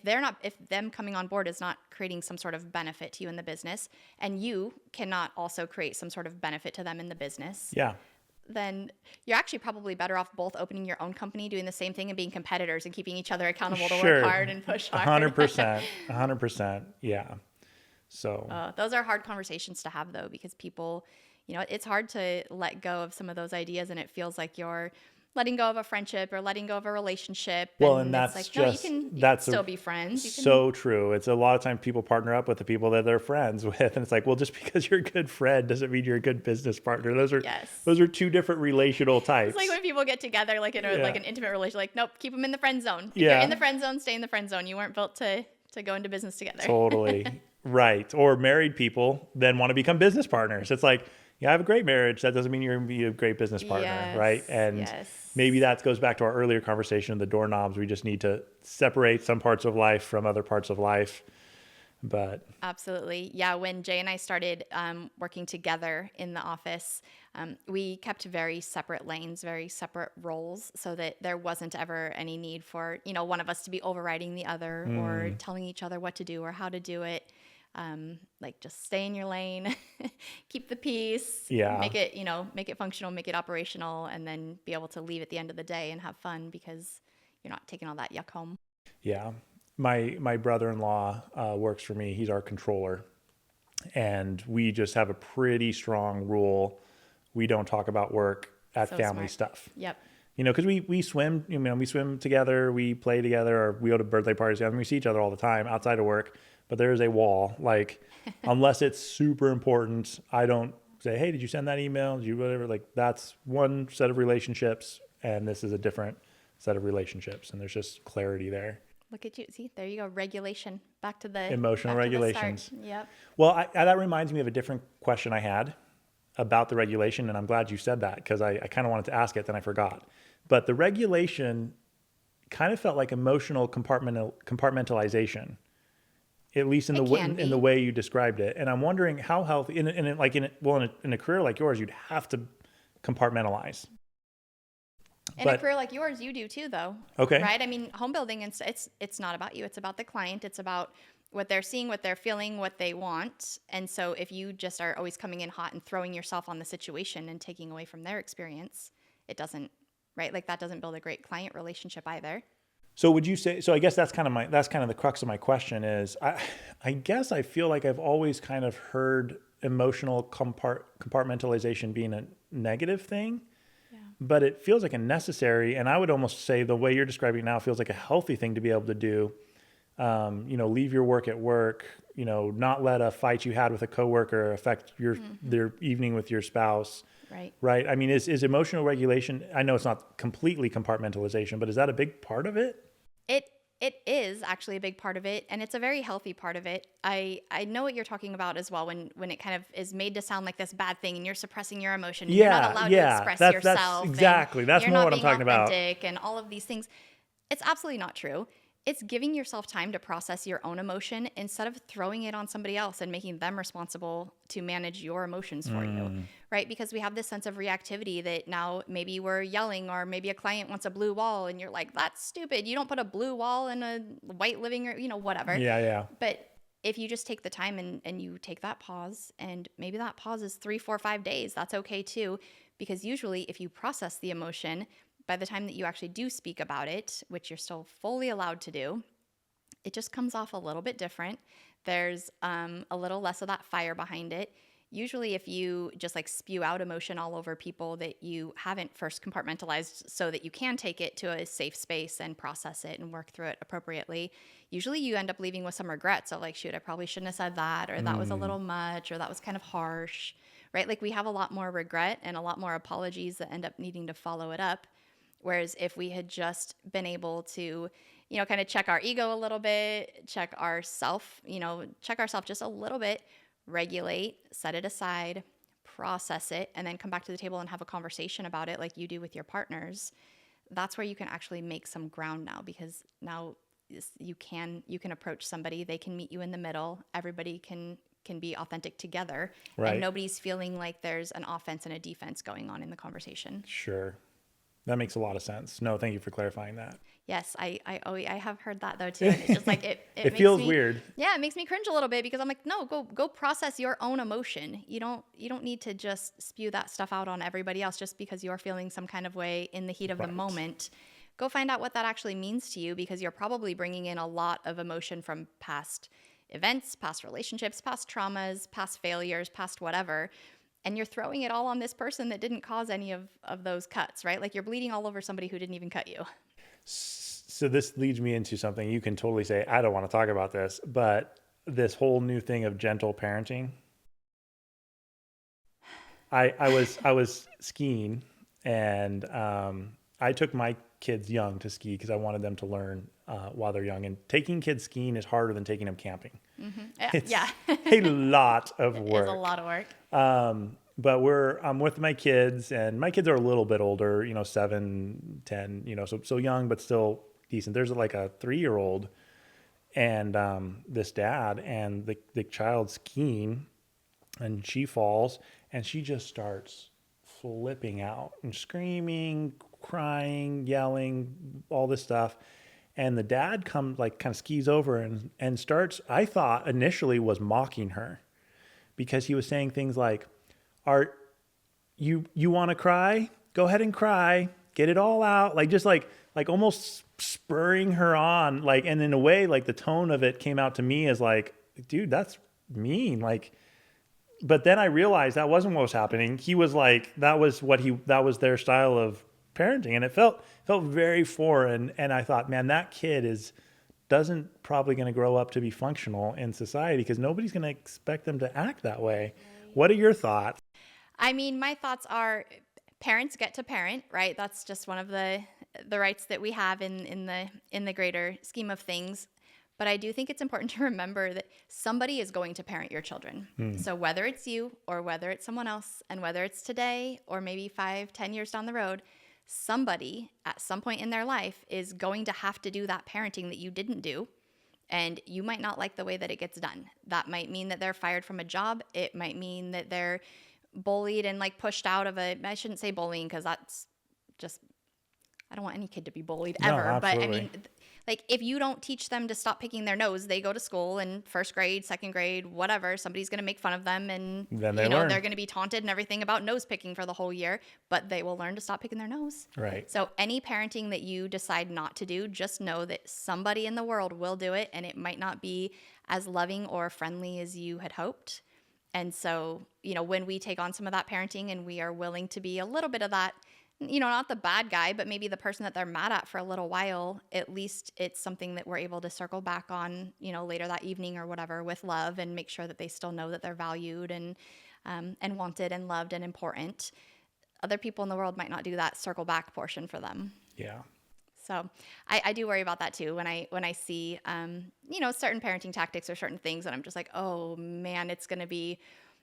them coming on board is not creating some sort of benefit to you in the business, and you cannot also create some sort of benefit to them in the business,
Yeah.
then you're actually probably better off both opening your own company, doing the same thing, and being competitors and keeping each other accountable to work hard and push hard.
100%. Yeah. So
Those are hard conversations to have, though, because people, it's hard to let go of some of those ideas, and it feels like you're letting go of a friendship or letting go of a relationship.
Well, and that's
it's like,
just,
no, you
that's
can still be friends.
So true. It's a lot of times people partner up with the people that they're friends with. And it's like, well, just because you're a good friend doesn't mean you're a good business partner. Those are two different relational types.
It's like when people get together, like in like an intimate relationship, like, nope, keep them in the friend zone. If
Yeah.
you're in the friend zone, stay in the friend zone. You weren't built to go into business together.
Totally. Right. Or married people then want to become business partners. It's like, yeah, I have a great marriage. That doesn't mean you're going to be a great business partner, right? And maybe that goes back to our earlier conversation of the doorknobs. We just need to separate some parts of life from other parts of life. But
absolutely. Yeah. When Jay and I started working together in the office, we kept very separate lanes, very separate roles, so that there wasn't ever any need for, one of us to be overriding the other or telling each other what to do or how to do it. Like just stay in your lane, keep the peace, make it functional, make it operational, and then be able to leave at the end of the day and have fun because you're not taking all that yuck home.
Yeah. My brother-in-law works for me. He's our controller, and we just have a pretty strong rule. We don't talk about work at family stuff.
Yep.
Because we swim, we swim together, we play together, or we go to birthday parties together, and we see each other all the time outside of work. But there is a wall, like, unless it's super important, I don't say, hey, did you send that email? Did you whatever? Like, that's one set of relationships, and this is a different set of relationships, and there's just clarity there.
Look at you. See, there you go. Regulation. Back to the
emotional regulations.
Yep.
Well, that reminds me of a different question I had about the regulation, and I'm glad you said that because I kind of wanted to ask it, then I forgot. But the regulation kind of felt like emotional compartmentalization. At least in the way you described it. And I'm wondering how healthy, in a career like yours, you'd have to compartmentalize.
In a career like yours, you do too, though.
Okay.
Right? I mean, home building, it's not about you. It's about the client. It's about what they're seeing, what they're feeling, what they want. And so if you just are always coming in hot and throwing yourself on the situation and taking away from their experience, it doesn't, right? Like that doesn't build a great client relationship either.
So would you say, so I guess that's kind of the crux of my question is, I guess I feel like I've always kind of heard emotional compartmentalization being a negative thing, but it feels like a necessary, and I would almost say the way you're describing it now feels like a healthy thing to be able to do. Leave your work at work, not let a fight you had with a coworker affect their evening with your spouse. Right. I mean, is emotional regulation, I know it's not completely compartmentalization, but is that a big part of it?
It is actually a big part of it, and it's a very healthy part of it. I know what you're talking about as well when it kind of is made to sound like this bad thing and you're suppressing your emotion. You're not allowed to express yourself.
That's more what I'm talking about.
And all of these things. It's absolutely not true. It's giving yourself time to process your own emotion instead of throwing it on somebody else and making them responsible to manage your emotions for you, right? Because we have this sense of reactivity that now maybe we're yelling or maybe a client wants a blue wall and you're like, that's stupid. You don't put a blue wall in a white living room, whatever.
Yeah.
But if you just take the time and you take that pause, and maybe that pause is 3, 4, 5 days, that's okay too. Because usually if you process the emotion, by the time that you actually do speak about it, which you're still fully allowed to do, it just comes off a little bit different. There's a little less of that fire behind it. Usually if you just like spew out emotion all over people that you haven't first compartmentalized so that you can take it to a safe space and process it and work through it appropriately, usually you end up leaving with some regrets of like, shoot, I probably shouldn't have said that, or that was a little much, or that was kind of harsh, right? Like we have a lot more regret and a lot more apologies that end up needing to follow it up. Whereas if we had just been able to, kind of check our ego a little bit, check ourself just a little bit, regulate, set it aside, process it, and then come back to the table and have a conversation about it like you do with your partners. That's where you can actually make some ground now, because now you can approach somebody, they can meet you in the middle, everybody can be authentic together,
Right.
and nobody's feeling like there's an offense and a defense going on in the conversation.
Sure. That makes a lot of sense. No, thank you for clarifying that.
Yes, I have heard that though too, and it's just like it makes
feels
me,
weird.
Yeah, it makes me cringe a little bit, because I'm like, no, go process your own emotion. You don't need to just spew that stuff out on everybody else just because you're feeling some kind of way in the heat of the moment. Go find out what that actually means to you, because you're probably bringing in a lot of emotion from past events, past relationships, past traumas, past failures, past whatever. And you're throwing it all on this person that didn't cause any of those cuts, right? Like you're bleeding all over somebody who didn't even cut you.
So this leads me into something you can totally say, I don't want to talk about this, but this whole new thing of gentle parenting. I was skiing, and I took my kids young to ski because I wanted them to learn while they're young. And taking kids skiing is harder than taking them camping. It's a lot of work.
It is a lot of work.
But I'm with my kids, and my kids are a little bit older, 7, 10, so young, but still decent. There's like a 3-year-old and this dad, and the child skiing, and she falls, and she just starts flipping out and screaming, crying, yelling, all this stuff. And the dad comes, like, kind of skis over and starts, I thought initially was mocking her, because he was saying things like, you want to cry? Go ahead and cry. Get it all out. Like, just like almost spurring her on. Like, and in a way, like the tone of it came out to me as like, dude, that's mean. Like, but then I realized that wasn't what was happening. He was like, that was their style of parenting. And it felt very foreign. And I thought, man, that kid doesn't probably going to grow up to be functional in society, because nobody's going to expect them to act that way. What are your thoughts?
I mean, my thoughts are, parents get to parent, right? That's just one of the rights that we have in the greater scheme of things. But I do think it's important to remember that somebody is going to parent your children. So whether it's you or whether it's someone else, and whether it's today or maybe 5-10 years down the road, somebody at some point in their life is going to have to do that parenting that you didn't do. And you might not like the way that it gets done. That might mean that they're fired from a job. It might mean that they're bullied and like pushed out of I shouldn't say bullying, because that's just, I don't want any kid to be bullied ever.
No,
but I mean, like, if you don't teach them to stop picking their nose, they go to school in first grade, second grade, whatever, somebody's going to make fun of them, and
then
they're going to be taunted and everything about nose picking for the whole year, but they will learn to stop picking their nose.
Right.
So any parenting that you decide not to do, just know that somebody in the world will do it, and it might not be as loving or friendly as you had hoped. And so, when we take on some of that parenting and we are willing to be a little bit of that, not the bad guy, but maybe the person that they're mad at for a little while, at least it's something that we're able to circle back on, later that evening or whatever, with love, and make sure that they still know that they're valued and wanted and loved and important. Other people in the world might not do that circle back portion for them.
Yeah.
So I do worry about that too when I see, certain parenting tactics or certain things, and I'm just like, oh man, it's going to be,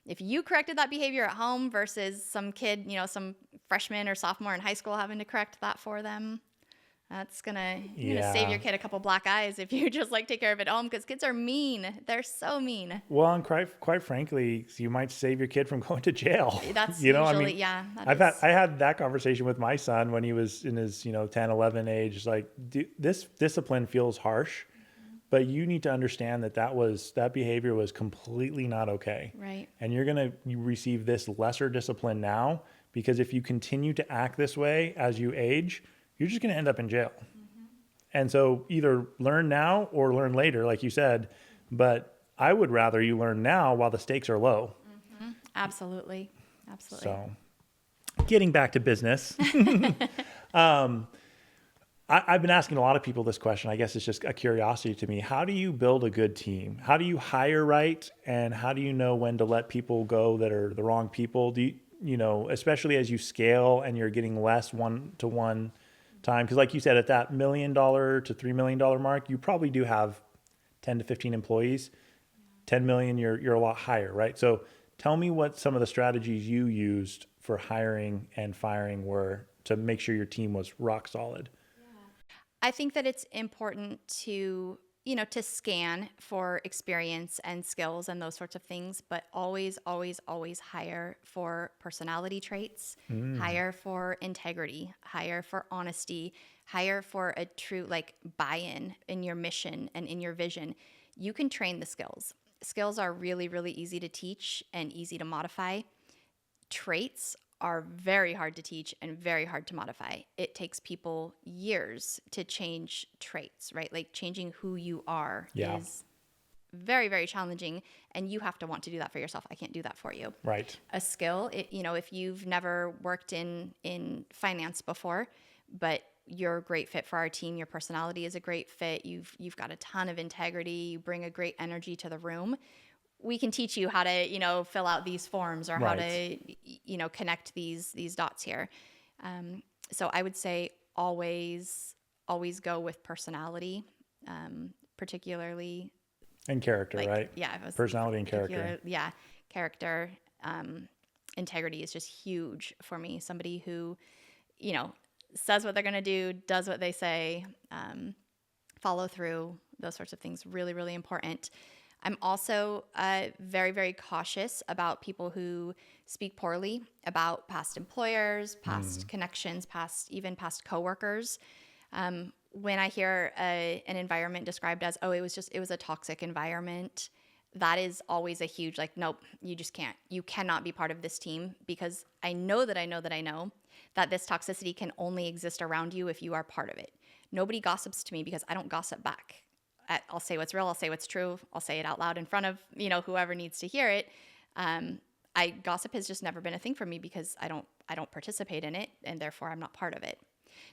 if you corrected that behavior at home versus some kid, some freshman or sophomore in high school having to correct that for them, that's you're gonna save your kid a couple black eyes if you just like take care of it at home, because kids are mean. They're so mean.
Well, and quite frankly, you might save your kid from going to jail.
That's usually,
I had that conversation with my son when he was in his 10, 11 age. Like, this discipline feels harsh, but you need to understand that behavior was completely not okay.
Right.
And you're going to receive this lesser discipline now, because if you continue to act this way as you age, you're just going to end up in jail. And so either learn now or learn later, like you said, but I would rather you learn now while the stakes are low.
Absolutely.
So getting back to business, I've been asking a lot of people this question. I guess it's just a curiosity to me. How do you build a good team? How do you hire right? And how do you know when to let people go that are the wrong people? Do you, especially as you scale and you're getting less one-to-one time. Because like you said, at that $1 million to $3 million mark, you probably do have 10 to 15 employees. 10 million, you're a lot higher, right? So tell me what some of the strategies you used for hiring and firing were to make sure your team was rock solid.
I think that it's important to, to scan for experience and skills and those sorts of things, but always, always, always hire for personality traits, hire for integrity, hire for honesty, hire for a true buy-in in your mission and in your vision. You can train the skills. Skills are really, really easy to teach and easy to modify. Traits are very hard to teach and very hard to modify. It takes people years to change traits, right? Like changing who you are is very, very challenging, and you have to want to do that for yourself. I can't do that for you.
Right.
A skill, if you've never worked in finance before, but you're a great fit for our team, your personality is a great fit, you've got a ton of integrity, you bring a great energy to the room, we can teach you how to, fill out these forms or how to, connect these dots here. So I would say always go with personality, particularly.
And character, right?
Yeah.
Personality and character.
Yeah. Character. Integrity is just huge for me. Somebody who, says what they're going to do, does what they say, follow through, those sorts of things. Really, really important. I'm also very, very cautious about people who speak poorly about past employers, past connections, even past coworkers. When I hear an environment described as, it was a toxic environment, that is always a huge, nope, you just can't. You cannot be part of this team, because I know that this toxicity can only exist around you if you are part of it. Nobody gossips to me because I don't gossip back. I'll say what's real. I'll say what's true. I'll say it out loud in front of, whoever needs to hear it. Gossip has just never been a thing for me because I don't participate in it, and therefore I'm not part of it.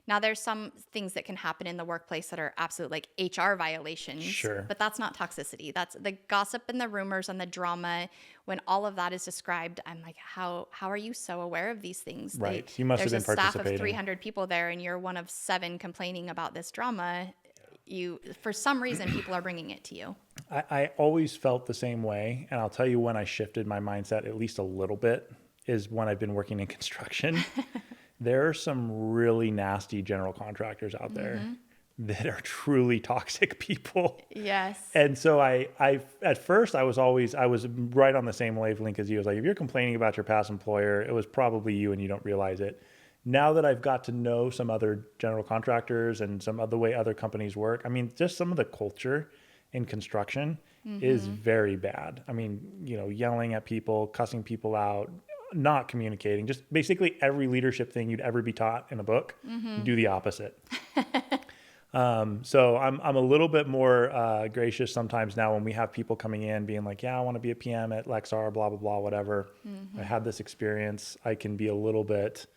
Now, there's some things that can happen in the workplace that are absolute HR violations,
Sure,
but that's not toxicity. That's the gossip and the rumors and the drama. When all of that is described, I'm like, how are you so aware of these things?
right. You must have been participating.
There's a staff of 300 people there, and you're one of 7 complaining about this drama. For some reason, people are bringing it to you.
I always felt the same way. And I'll tell you when I shifted my mindset at least a little bit is when I've been working in construction. There are some really nasty general contractors out there that are truly toxic people.
Yes.
And so I at first I was right on the same wavelength as you. I was like, if you're complaining about your past employer, it was probably you and you don't realize it. Now that I've got to know some other general contractors and some of the way other companies work, I mean, just some of the culture in construction is very bad. I mean, yelling at people, cussing people out, not communicating, just basically every leadership thing you'd ever be taught in a book, you do the opposite. So I'm a little bit more gracious sometimes now when we have people coming in being like, yeah, I want to be a PM at Lexar, blah, blah, blah, whatever. I had this experience. I can be a little bit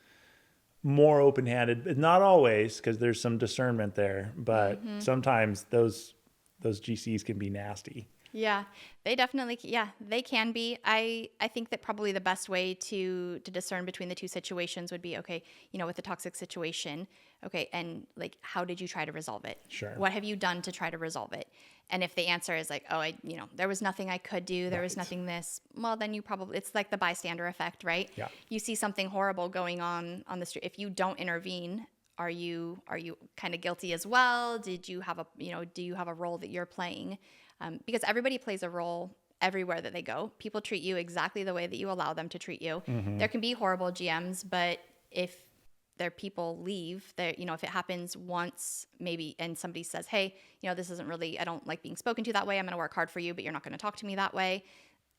more open-handed, not always, because there's some discernment there, but sometimes those GCs can be nasty.
Yeah, they definitely, they can be. I think that probably the best way to discern between the two situations would be, okay, with the toxic situation, okay, and how did you try to resolve it?
Sure.
What have you done to try to resolve it? And if the answer is there was nothing I could do, there was nothing this, well, then it's like the bystander effect, right?
Yeah.
You see something horrible going on the street. If you don't intervene, are you kind of guilty as well? Do you have a role that you're playing? Because everybody plays a role everywhere that they go. People treat you exactly the way that you allow them to treat you. There can be horrible GMs, but if their people leave, if it happens once maybe and somebody says, hey, this isn't really, I don't like being spoken to that way. I'm going to work hard for you, but you're not going to talk to me that way.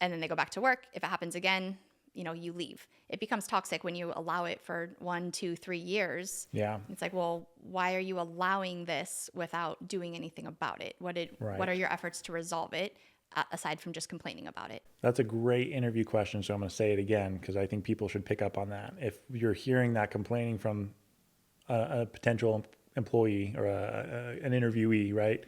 And then they go back to work. If it happens again, you leave. It becomes toxic when you allow it for 1, 2, 3 years.
Yeah.
It's like, well, why are you allowing this without doing anything about it? What are your efforts to resolve it aside from just complaining about it?
That's a great interview question. So I'm going to say it again, because I think people should pick up on that. If you're hearing that complaining from a potential employee or an interviewee, right?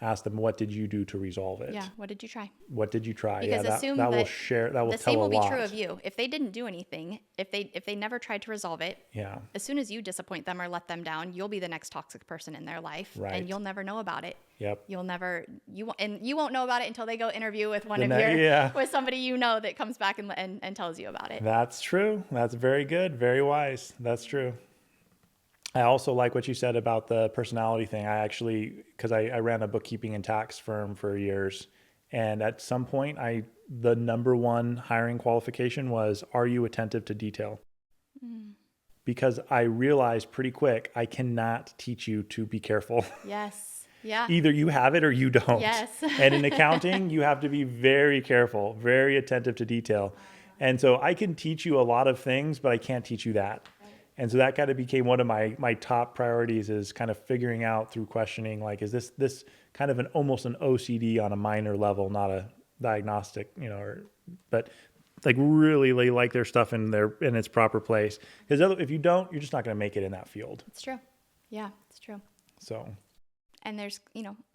Ask them, what did you do to resolve it?
Yeah. What did you try?
What did you try?
Because assume
that will
that
share, that will
the
tell
same
a
will be
lot.
true of you. If they didn't do anything, if they never tried to resolve it,
Yeah.
as soon as you disappoint them or let them down, you'll be the next toxic person in their life,
Right.
and you'll never know about it.
Yep.
You won't know about it until they go interview with with somebody you know that comes back and tells you about it.
That's true. That's very good. Very wise. That's true. I also like what you said about the personality thing. I actually, because I ran a bookkeeping and tax firm for years, and at some point, the number one hiring qualification was, are you attentive to detail? Because I realized pretty quick, I cannot teach you to be careful.
Yes. Yeah.
Either you have it or you don't.
Yes.
And in accounting, you have to be very careful, very attentive to detail. And so I can teach you a lot of things, but I can't teach you that. And so that kind of became one of my top priorities, is kind of figuring out through questioning, like, is this kind of almost an OCD on a minor level, not a diagnostic, but like really they like their stuff in its proper place. Because if you don't, you're just not going to make it in that field.
It's true. Yeah, it's true.
So.
And there's,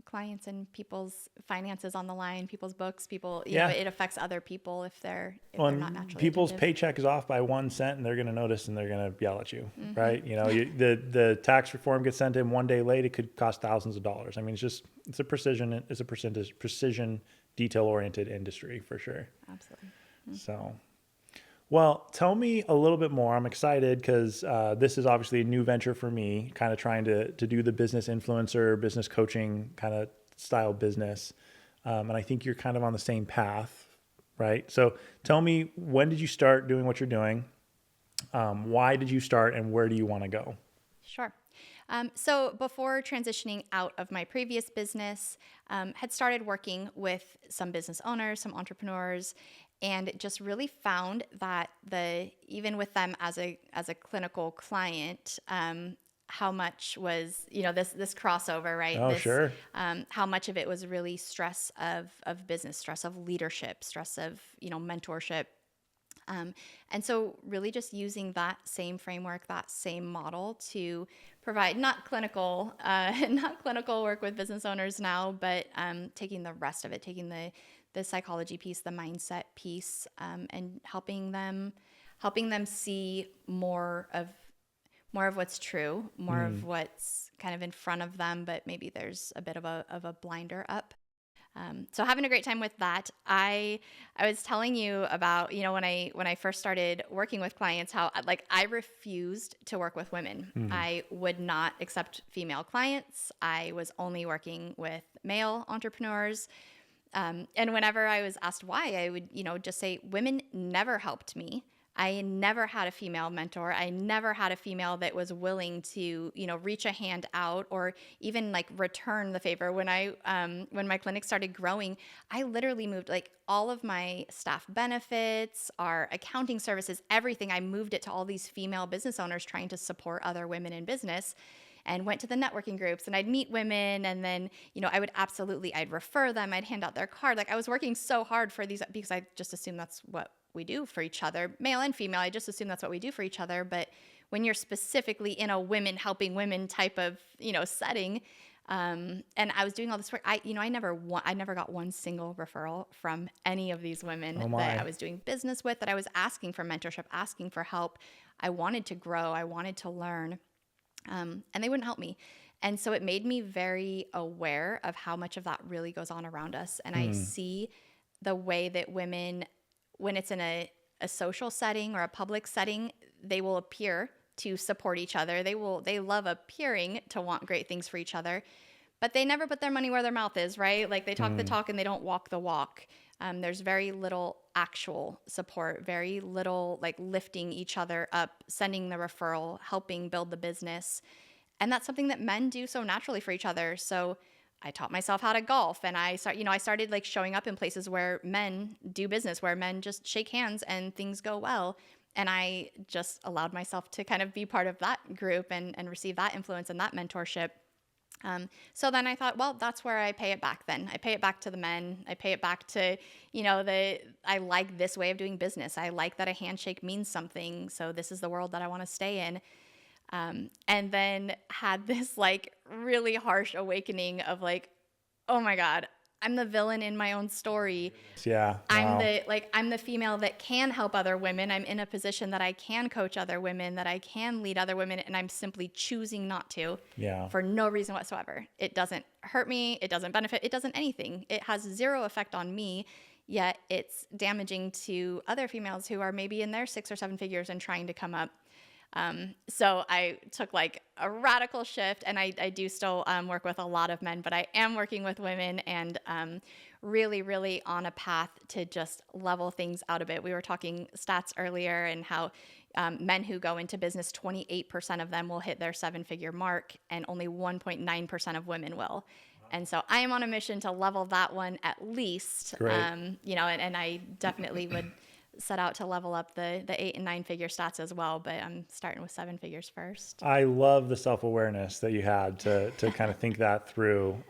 clients and people's finances on the line, people's books, it affects other people if they're not naturally
people's
attentive.
paycheck is off by 1 cent, and they're going to notice, and they're going to yell at you, right? The tax reform gets sent in 1 day late, it could cost thousands of dollars. I mean, it's a precision detail oriented industry for sure.
Absolutely.
So, well, tell me a little bit more. I'm excited because this is obviously a new venture for me, kind of trying to do the business influencer, business coaching kind of style business. And I think you're kind of on the same path, right? So tell me, when did you start doing what you're doing? Why did you start, and where do you want to go?
Sure. So before transitioning out of my previous business, had started working with some business owners, some entrepreneurs, and just really found that even with them as a clinical client, how much was, this crossover, right?
Sure.
How much of it was really stress of business, stress of leadership, stress of, mentorship. And so really just using that same framework, that same model to provide not clinical work with business owners now, but taking the rest of it, taking the psychology piece, the mindset piece, and helping them see more of what's true, more of what's kind of in front of them, but maybe there's a bit of a blinder up. So having a great time with that. I was telling you about, when I first started working with clients, how I refused to work with women. I would not accept female clients. I was only working with male entrepreneurs. And whenever I was asked why, I would, just say, women never helped me. I never had a female mentor. I never had a female that was willing to, reach a hand out or even return the favor. When my clinic started growing, I literally moved all of my staff benefits, our accounting services, everything. I moved it to all these female business owners trying to support other women in business. And went to the networking groups, and I'd meet women, and then, I'd refer them, I'd hand out their card. I was working so hard for these because I just assumed that's what we do for each other, male and female. I just assume that's what we do for each other. But when you're specifically in a women helping women type of, setting, and I was doing all this work, I never got one single referral from any of these women that I was doing business with, that I was asking for mentorship, asking for help. I wanted to grow. I wanted to learn. And they wouldn't help me. And so it made me very aware of how much of that really goes on around us. And I see the way that women, when it's in a social setting or a public setting, they will appear to support each other. They love appearing to want great things for each other, but they never put their money where their mouth is, right? They talk the talk and they don't walk the walk. There's very little actual support, very little lifting each other up, sending the referral, helping build the business. And that's something that men do so naturally for each other. So I taught myself how to golf, and I started showing up in places where men do business, where men just shake hands and things go well. And I just allowed myself to kind of be part of that group and receive that influence and that mentorship. So then I thought, well, that's where I pay it back then. I pay it back to the men. I pay it back to, I like this way of doing business. I like that a handshake means something. So this is the world that I want to stay in. And then had this like really harsh awakening of like, oh my God, I'm the villain in my own story.
Yeah.
I'm
Wow.
I'm the female that can help other women. I'm in a position that I can coach other women, that I can lead other women, and I'm simply choosing not to
Yeah.
for no reason whatsoever. It doesn't hurt me. It doesn't benefit. It doesn't anything. It has zero effect on me, yet it's damaging to other females who are maybe in their 6 or 7 figures and trying to come up. So I took like a radical shift, and I do still work with a lot of men, but I am working with women, and really, really on a path to just level things out a bit. We were talking stats earlier, and how men who go into business, 28% of them will hit their 7-figure mark, and only 1.9% of women will. And so I am on a mission to level that one at least.
Great.
And I definitely would set out to level up the 8 and 9 figure stats as well, but I'm starting with 7 figures first.
I love the self-awareness that you had to kind of think that through.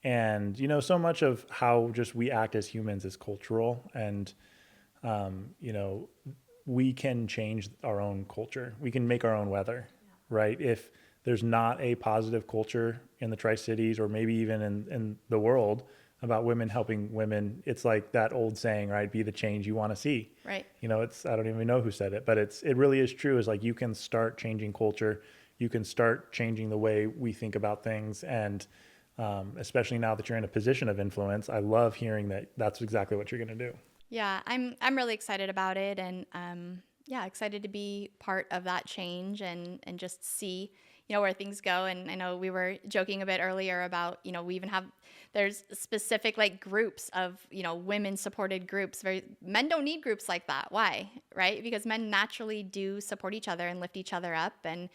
And, so much of how just we act as humans is cultural, and, we can change our own culture. We can make our own weather, right? If there's not a positive culture in the Tri-Cities, or maybe even in the world, about women helping women, it's like that old saying, right? Be the change you want to see.
Right.
I don't even know who said it, but it really is true. Is like, you can start changing culture. You can start changing the way we think about things. And especially now that you're in a position of influence, I love hearing that that's exactly what you're going to do.
Yeah, I'm really excited about it, and excited to be part of that change, and just see where things go. And I know we were joking a bit earlier about we even have, there's specific like groups of women supported groups. Men don't need groups like that. Why? Right? Because men naturally do support each other and lift each other up, and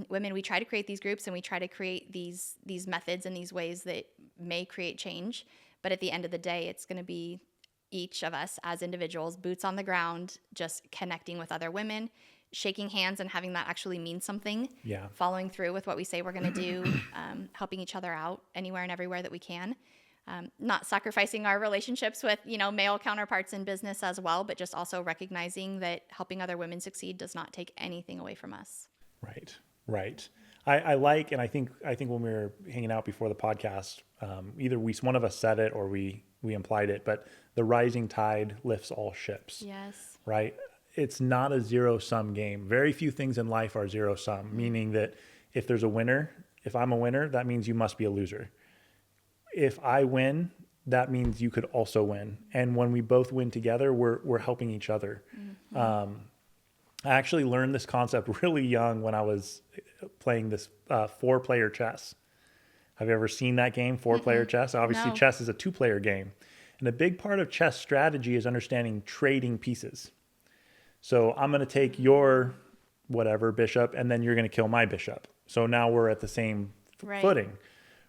women, we try to create these groups, and we try to create these methods and these ways that may create change. But at the end of the day, it's going to be each of us as individuals, boots on the ground, just connecting with other women, shaking hands and having that actually mean something.
Yeah.
Following through with what we say we're going to do, helping each other out anywhere and everywhere that we can. Not sacrificing our relationships with, male counterparts in business as well, but just also recognizing that helping other women succeed does not take anything away from us.
Right. I like, and I think when we were hanging out before the podcast, either one of us said it or we implied it, but the rising tide lifts all ships.
Yes.
Right. It's not a zero-sum game. Very few things in life are zero-sum, meaning that if there's a winner, if I'm a winner, that means you must be a loser. If I win, that means you could also win. And when we both win together, we're helping each other. Mm-hmm. I actually learned this concept really young when I was playing this 4-player chess. Have you ever seen that game, 4-player chess? Obviously,
No.
Chess is a 2-player game. And a big part of chess strategy is understanding trading pieces. So I'm going to take your whatever bishop, and then you're going to kill my bishop. So now we're at the same footing,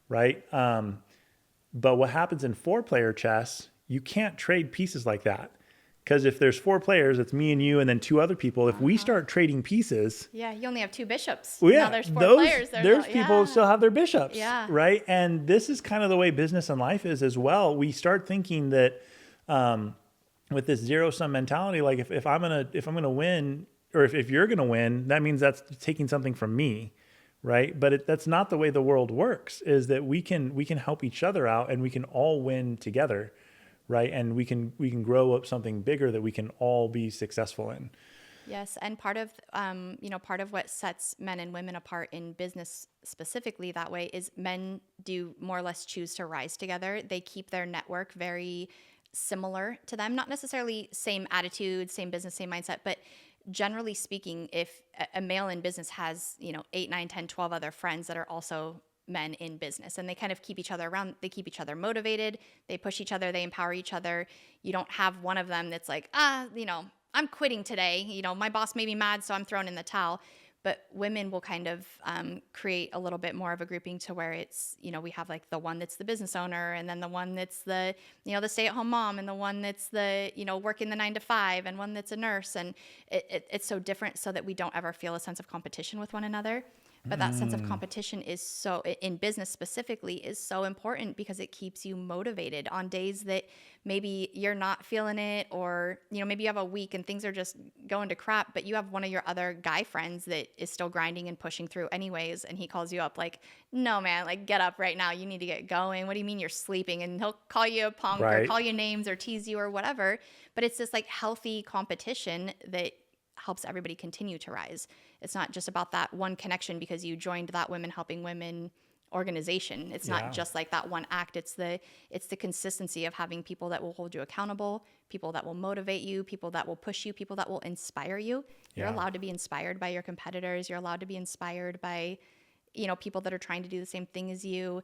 right? But what happens in 4-player chess, you can't trade pieces like that. Because if there's 4 players, it's me and you and then 2 other people. If we start trading pieces...
Yeah, you only have 2 bishops.
Well, yeah,
now there's 4 players.
There's people who still have their bishops,
Yeah.
right? And this is kind of the way business and life is as well. We start thinking that with this zero-sum mentality, like if I'm gonna win, or if you're gonna win, that means that's taking something from me, right? But that's not the way the world works. Is that we can help each other out, and we can all win together. Right. And we can grow up something bigger that we can all be successful in.
Yes. And part of what sets men and women apart in business specifically that way is men do more or less choose to rise together. They keep their network very similar to them, not necessarily same attitude, same business, same mindset, but generally speaking, if a male in business has, 8, 9, 10, 12 other friends that are also men in business, and they kind of keep each other around, they keep each other motivated, they push each other, they empower each other. You don't have one of them that's like, I'm quitting today, my boss made me mad, so I'm throwing in the towel. But women will kind of create a little bit more of a grouping to where it's, we have like the one that's the business owner, and then the one that's the, the stay-at-home mom, and the one that's the, working the 9 to 5, and one that's a nurse. And it's so different so that we don't ever feel a sense of competition with one another. But that sense of competition is so, in business specifically, is so important because it keeps you motivated on days that maybe you're not feeling it, or, maybe you have a week and things are just going to crap, but you have one of your other guy friends that is still grinding and pushing through anyways. And he calls you up like, no, man, like get up right now. You need to get going. What do you mean you're sleeping? And he'll call you a punk or
Right.
call you names or tease you or whatever. But it's this like healthy competition that helps everybody continue to rise. It's not just about that one connection because you joined that Women Helping Women organization. It's not just like that one act. It's the consistency of having people that will hold you accountable, people that will motivate you, people that will push you, people that will inspire you. You're allowed to be inspired by your competitors. You're allowed to be inspired by, people that are trying to do the same thing as you.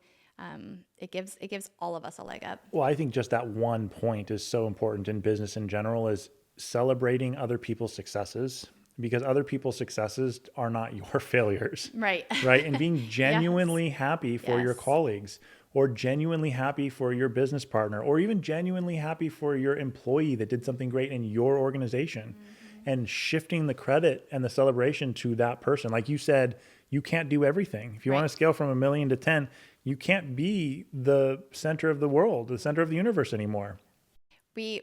It gives all of us a leg up.
Well, I think just that one point is so important in business in general, is celebrating other people's successes, because other people's successes are not your failures.
Right.
Right. And being genuinely happy for your colleagues, or genuinely happy for your business partner, or even genuinely happy for your employee that did something great in your organization, and shifting the credit and the celebration to that person. Like you said, you can't do everything. If you want to scale from 1 million to 10, you can't be the center of the world, the center of the universe anymore.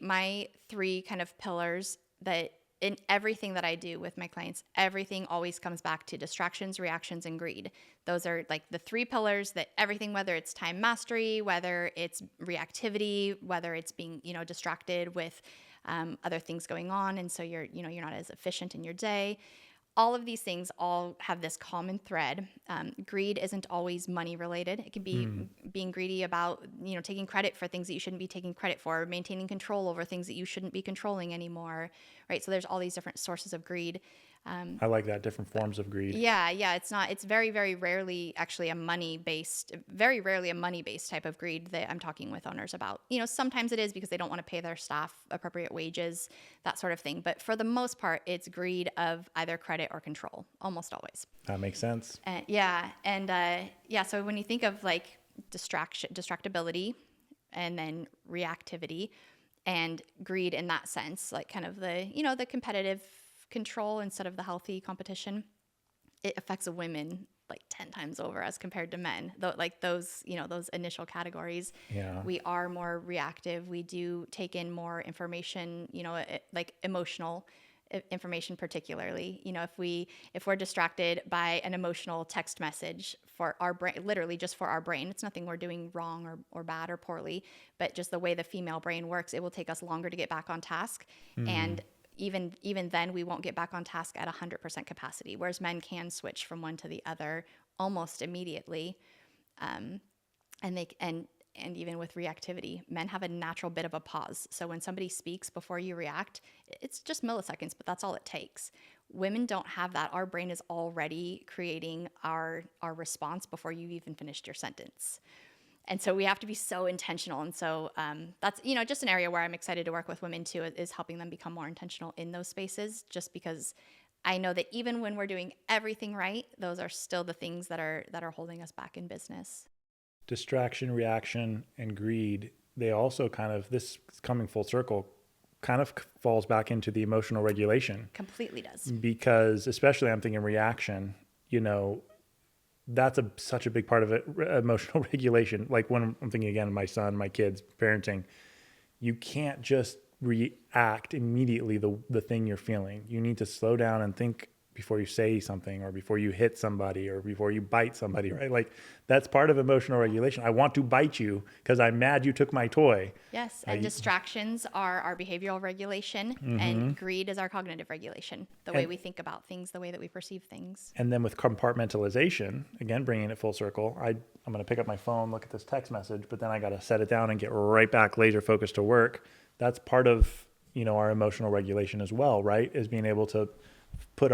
My 3 kind of pillars that in everything that I do with my clients, everything always comes back to distractions, reactions, and greed. Those are like the 3 pillars that everything, whether it's time mastery, whether it's reactivity, whether it's being, distracted with other things going on. And so you're not as efficient in your day. All of these things all have this common thread. Greed isn't always money related. It can be being greedy about, taking credit for things that you shouldn't be taking credit for, maintaining control over things that you shouldn't be controlling anymore, right? So there's all these different sources of greed.
I like that, different forms of greed.
Yeah. It's very, very rarely actually very rarely a money-based type of greed that I'm talking with owners about. Sometimes it is because they don't want to pay their staff appropriate wages, that sort of thing. But for the most part, it's greed of either credit or control, almost always.
That makes sense.
So when you think of like distractibility and then reactivity and greed in that sense, like kind of the competitive control instead of the healthy competition, it affects women like 10 times over as compared to men. Like those initial categories, we are more reactive. We do take in more information, like emotional information particularly. If we're distracted by an emotional text message for our brain, literally just for our brain, it's nothing we're doing wrong or bad or poorly, but just the way the female brain works, it will take us longer to get back on task. And even then we won't get back on task at 100% capacity, whereas men can switch from one to the other almost immediately. And even with reactivity, men have a natural bit of a pause. So when somebody speaks before you react, it's just milliseconds, but that's all it takes. Women don't have that. Our brain is already creating our response before you've even finished your sentence. And so we have to be so intentional. And so that's, just an area where I'm excited to work with women too, is helping them become more intentional in those spaces, just because I know that even when we're doing everything right, those are still the things that are holding us back in business.
Distraction, reaction, and greed, they also this is coming full circle, kind of falls back into the emotional regulation.
Completely does.
Because especially I'm thinking reaction, that's such a big part of it, emotional regulation. Like when I'm thinking again of my son, my kids, parenting, you can't just react immediately the thing you're feeling. You need to slow down and think before you say something, or before you hit somebody, or before you bite somebody, right? Like that's part of emotional regulation. I want to bite you because I'm mad you took my toy.
Yes, and distractions are our behavioral regulation, and greed is our cognitive regulation, the way we think about things, the way that we perceive things.
And then with compartmentalization, again, bringing it full circle, I'm going to pick up my phone, look at this text message, but then I got to set it down and get right back laser focused to work. That's part of, our emotional regulation as well, right? Is being able to put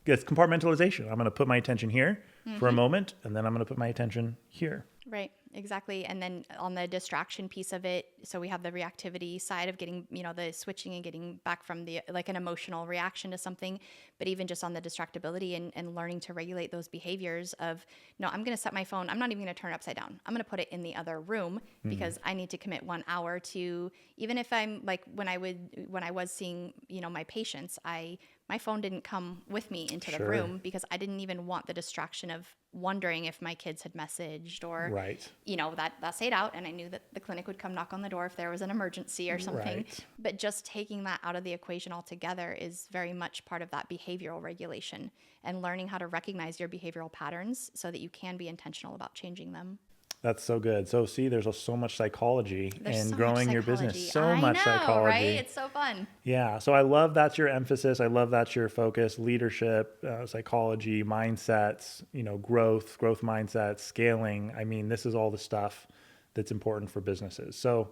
it's compartmentalization. I'm going to put my attention here for a moment, and then I'm going to put my attention here.
Right, exactly. And then on the distraction piece of it, so we have the reactivity side of getting, the switching and getting back from like an emotional reaction to something, but even just on the distractibility and learning to regulate those behaviors of, no, I'm going to set my phone. I'm not even going to turn it upside down. I'm going to put it in the other room because I need to commit 1 hour to, even if I'm like, when I was seeing, my patients, I my phone didn't come with me into the
Sure.
room because I didn't even want the distraction of wondering if my kids had messaged or,
Right.
that stayed out. And I knew that the clinic would come knock on the door if there was an emergency or something.
Right.
But just taking that out of the equation altogether is very much part of that behavioral regulation and learning how to recognize your behavioral patterns so that you can be intentional about changing them.
That's so good. So see, there's so much psychology
There's
in
so much
growing your
psychology.
business. So
I
much
know,
psychology.
right? It's so fun.
Yeah. So I love that's your emphasis. I love that's your focus, leadership, psychology, mindsets, growth mindsets, scaling. I mean, this is all the stuff that's important for businesses. So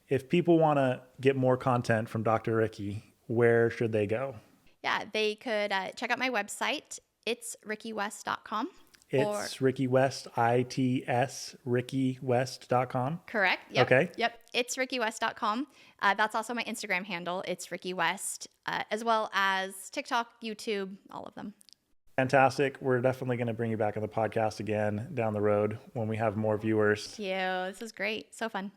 if people want to get more content from Dr. Rikki, where should they go?
Yeah, they could check out my website. It's rikkiwest.com.
It's Rikki West, ITS, RikkiWest.com.
Correct. Yep.
Okay.
Yep. It's rikkiwest.com. That's also my Instagram handle. It's Rikki West, as well as TikTok, YouTube, all of them.
Fantastic. We're definitely going to bring you back on the podcast again down the road when we have more viewers.
Thank you. This is great. So fun.